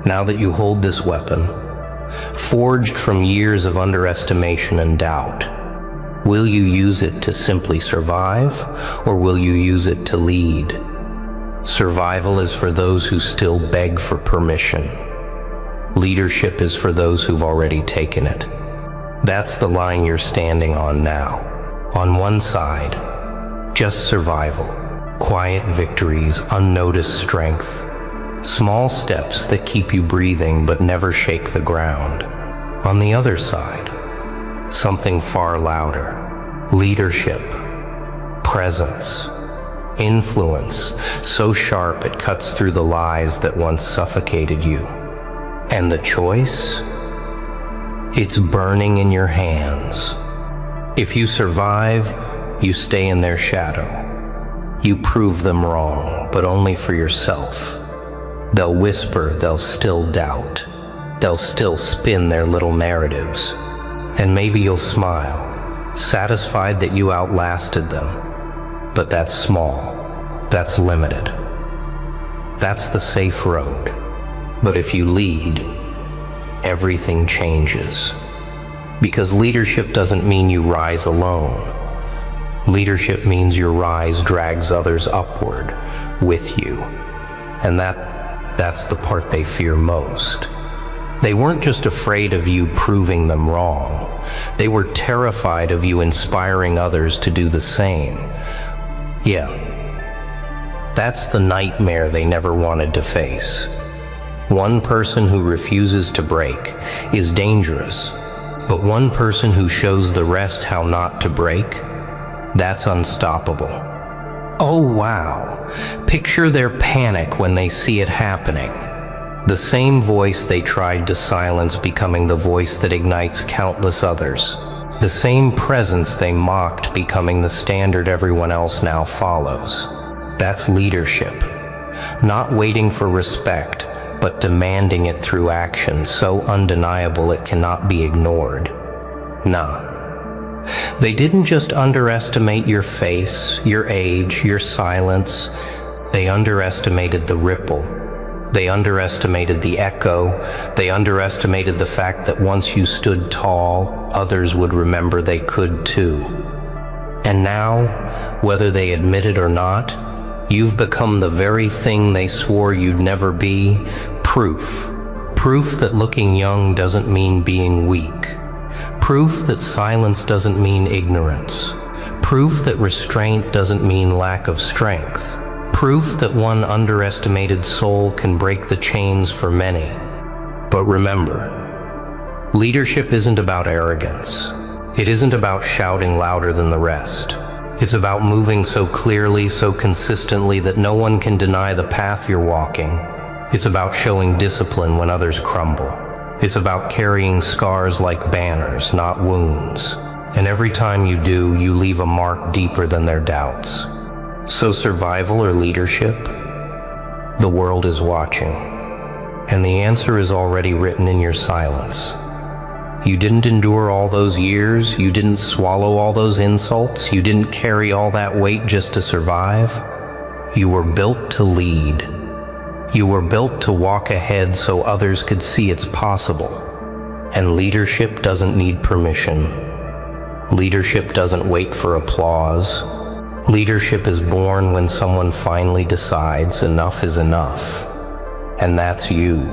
Now that you hold this weapon, forged from years of underestimation and doubt, will you use it to simply survive, or will you use it to lead? Survival is for those who still beg for permission. Leadership is for those who've already taken it. That's the line you're standing on now. On one side, just survival, quiet victories, unnoticed strength, small steps that keep you breathing but never shake the ground. On the other side, something far louder, leadership, presence, influence, so sharp it cuts through the lies that once suffocated you. And the choice? It's burning in your hands. If you survive, you stay in their shadow. You prove them wrong, but only for yourself. They'll whisper, they'll still doubt. They'll still spin their little narratives. And maybe you'll smile, satisfied that you outlasted them. But that's small. That's limited. That's the safe road. But if you lead, everything changes. Because leadership doesn't mean you rise alone. Leadership means your rise drags others upward with you. And that's the part they fear most. They weren't just afraid of you proving them wrong. They were terrified of you inspiring others to do the same. Yeah, that's the nightmare they never wanted to face. One person who refuses to break is dangerous, but one person who shows the rest how not to break, that's unstoppable. Oh wow, picture their panic when they see it happening. The same voice they tried to silence becoming the voice that ignites countless others. The same presence they mocked becoming the standard everyone else now follows. That's leadership. Not waiting for respect, but demanding it through action so undeniable it cannot be ignored. Nah. They didn't just underestimate your face, your age, your silence. They underestimated the ripple. They underestimated the echo. They underestimated the fact that once you stood tall, others would remember they could too. And now, whether they admit it or not, you've become the very thing they swore you'd never be, proof. Proof that looking young doesn't mean being weak. Proof that silence doesn't mean ignorance. Proof that restraint doesn't mean lack of strength. Proof that one underestimated soul can break the chains for many. But remember, leadership isn't about arrogance. It isn't about shouting louder than the rest. It's about moving so clearly, so consistently that no one can deny the path you're walking. It's about showing discipline when others crumble. It's about carrying scars like banners, not wounds. And every time you do, you leave a mark deeper than their doubts. So survival or leadership? The world is watching. And the answer is already written in your silence. You didn't endure all those years, you didn't swallow all those insults, you didn't carry all that weight just to survive. You were built to lead. You were built to walk ahead so others could see it's possible. And leadership doesn't need permission. Leadership doesn't wait for applause. Leadership is born when someone finally decides enough is enough. And that's you,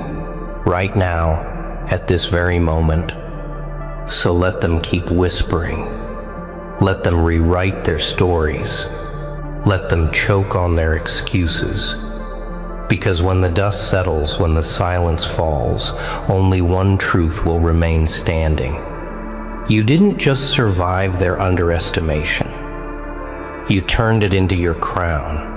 right now, at this very moment. So let them keep whispering. Let them rewrite their stories. Let them choke on their excuses. Because when the dust settles, when the silence falls, only one truth will remain standing. You didn't just survive their underestimation. You turned it into your crown.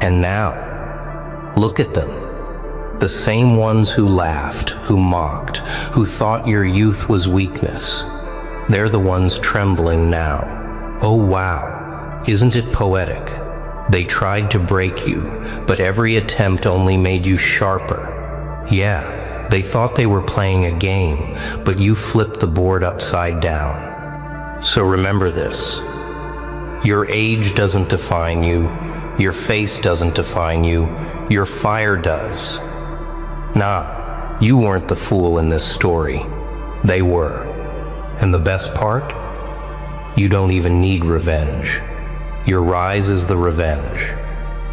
And now, look at them. The same ones who laughed, who mocked, who thought your youth was weakness. They're the ones trembling now. Oh wow, isn't it poetic? They tried to break you, but every attempt only made you sharper. Yeah, they thought they were playing a game, but you flipped the board upside down. So remember this. Your age doesn't define you. Your face doesn't define you. Your fire does. Nah, you weren't the fool in this story. They were. And the best part? You don't even need revenge. Your rise is the revenge.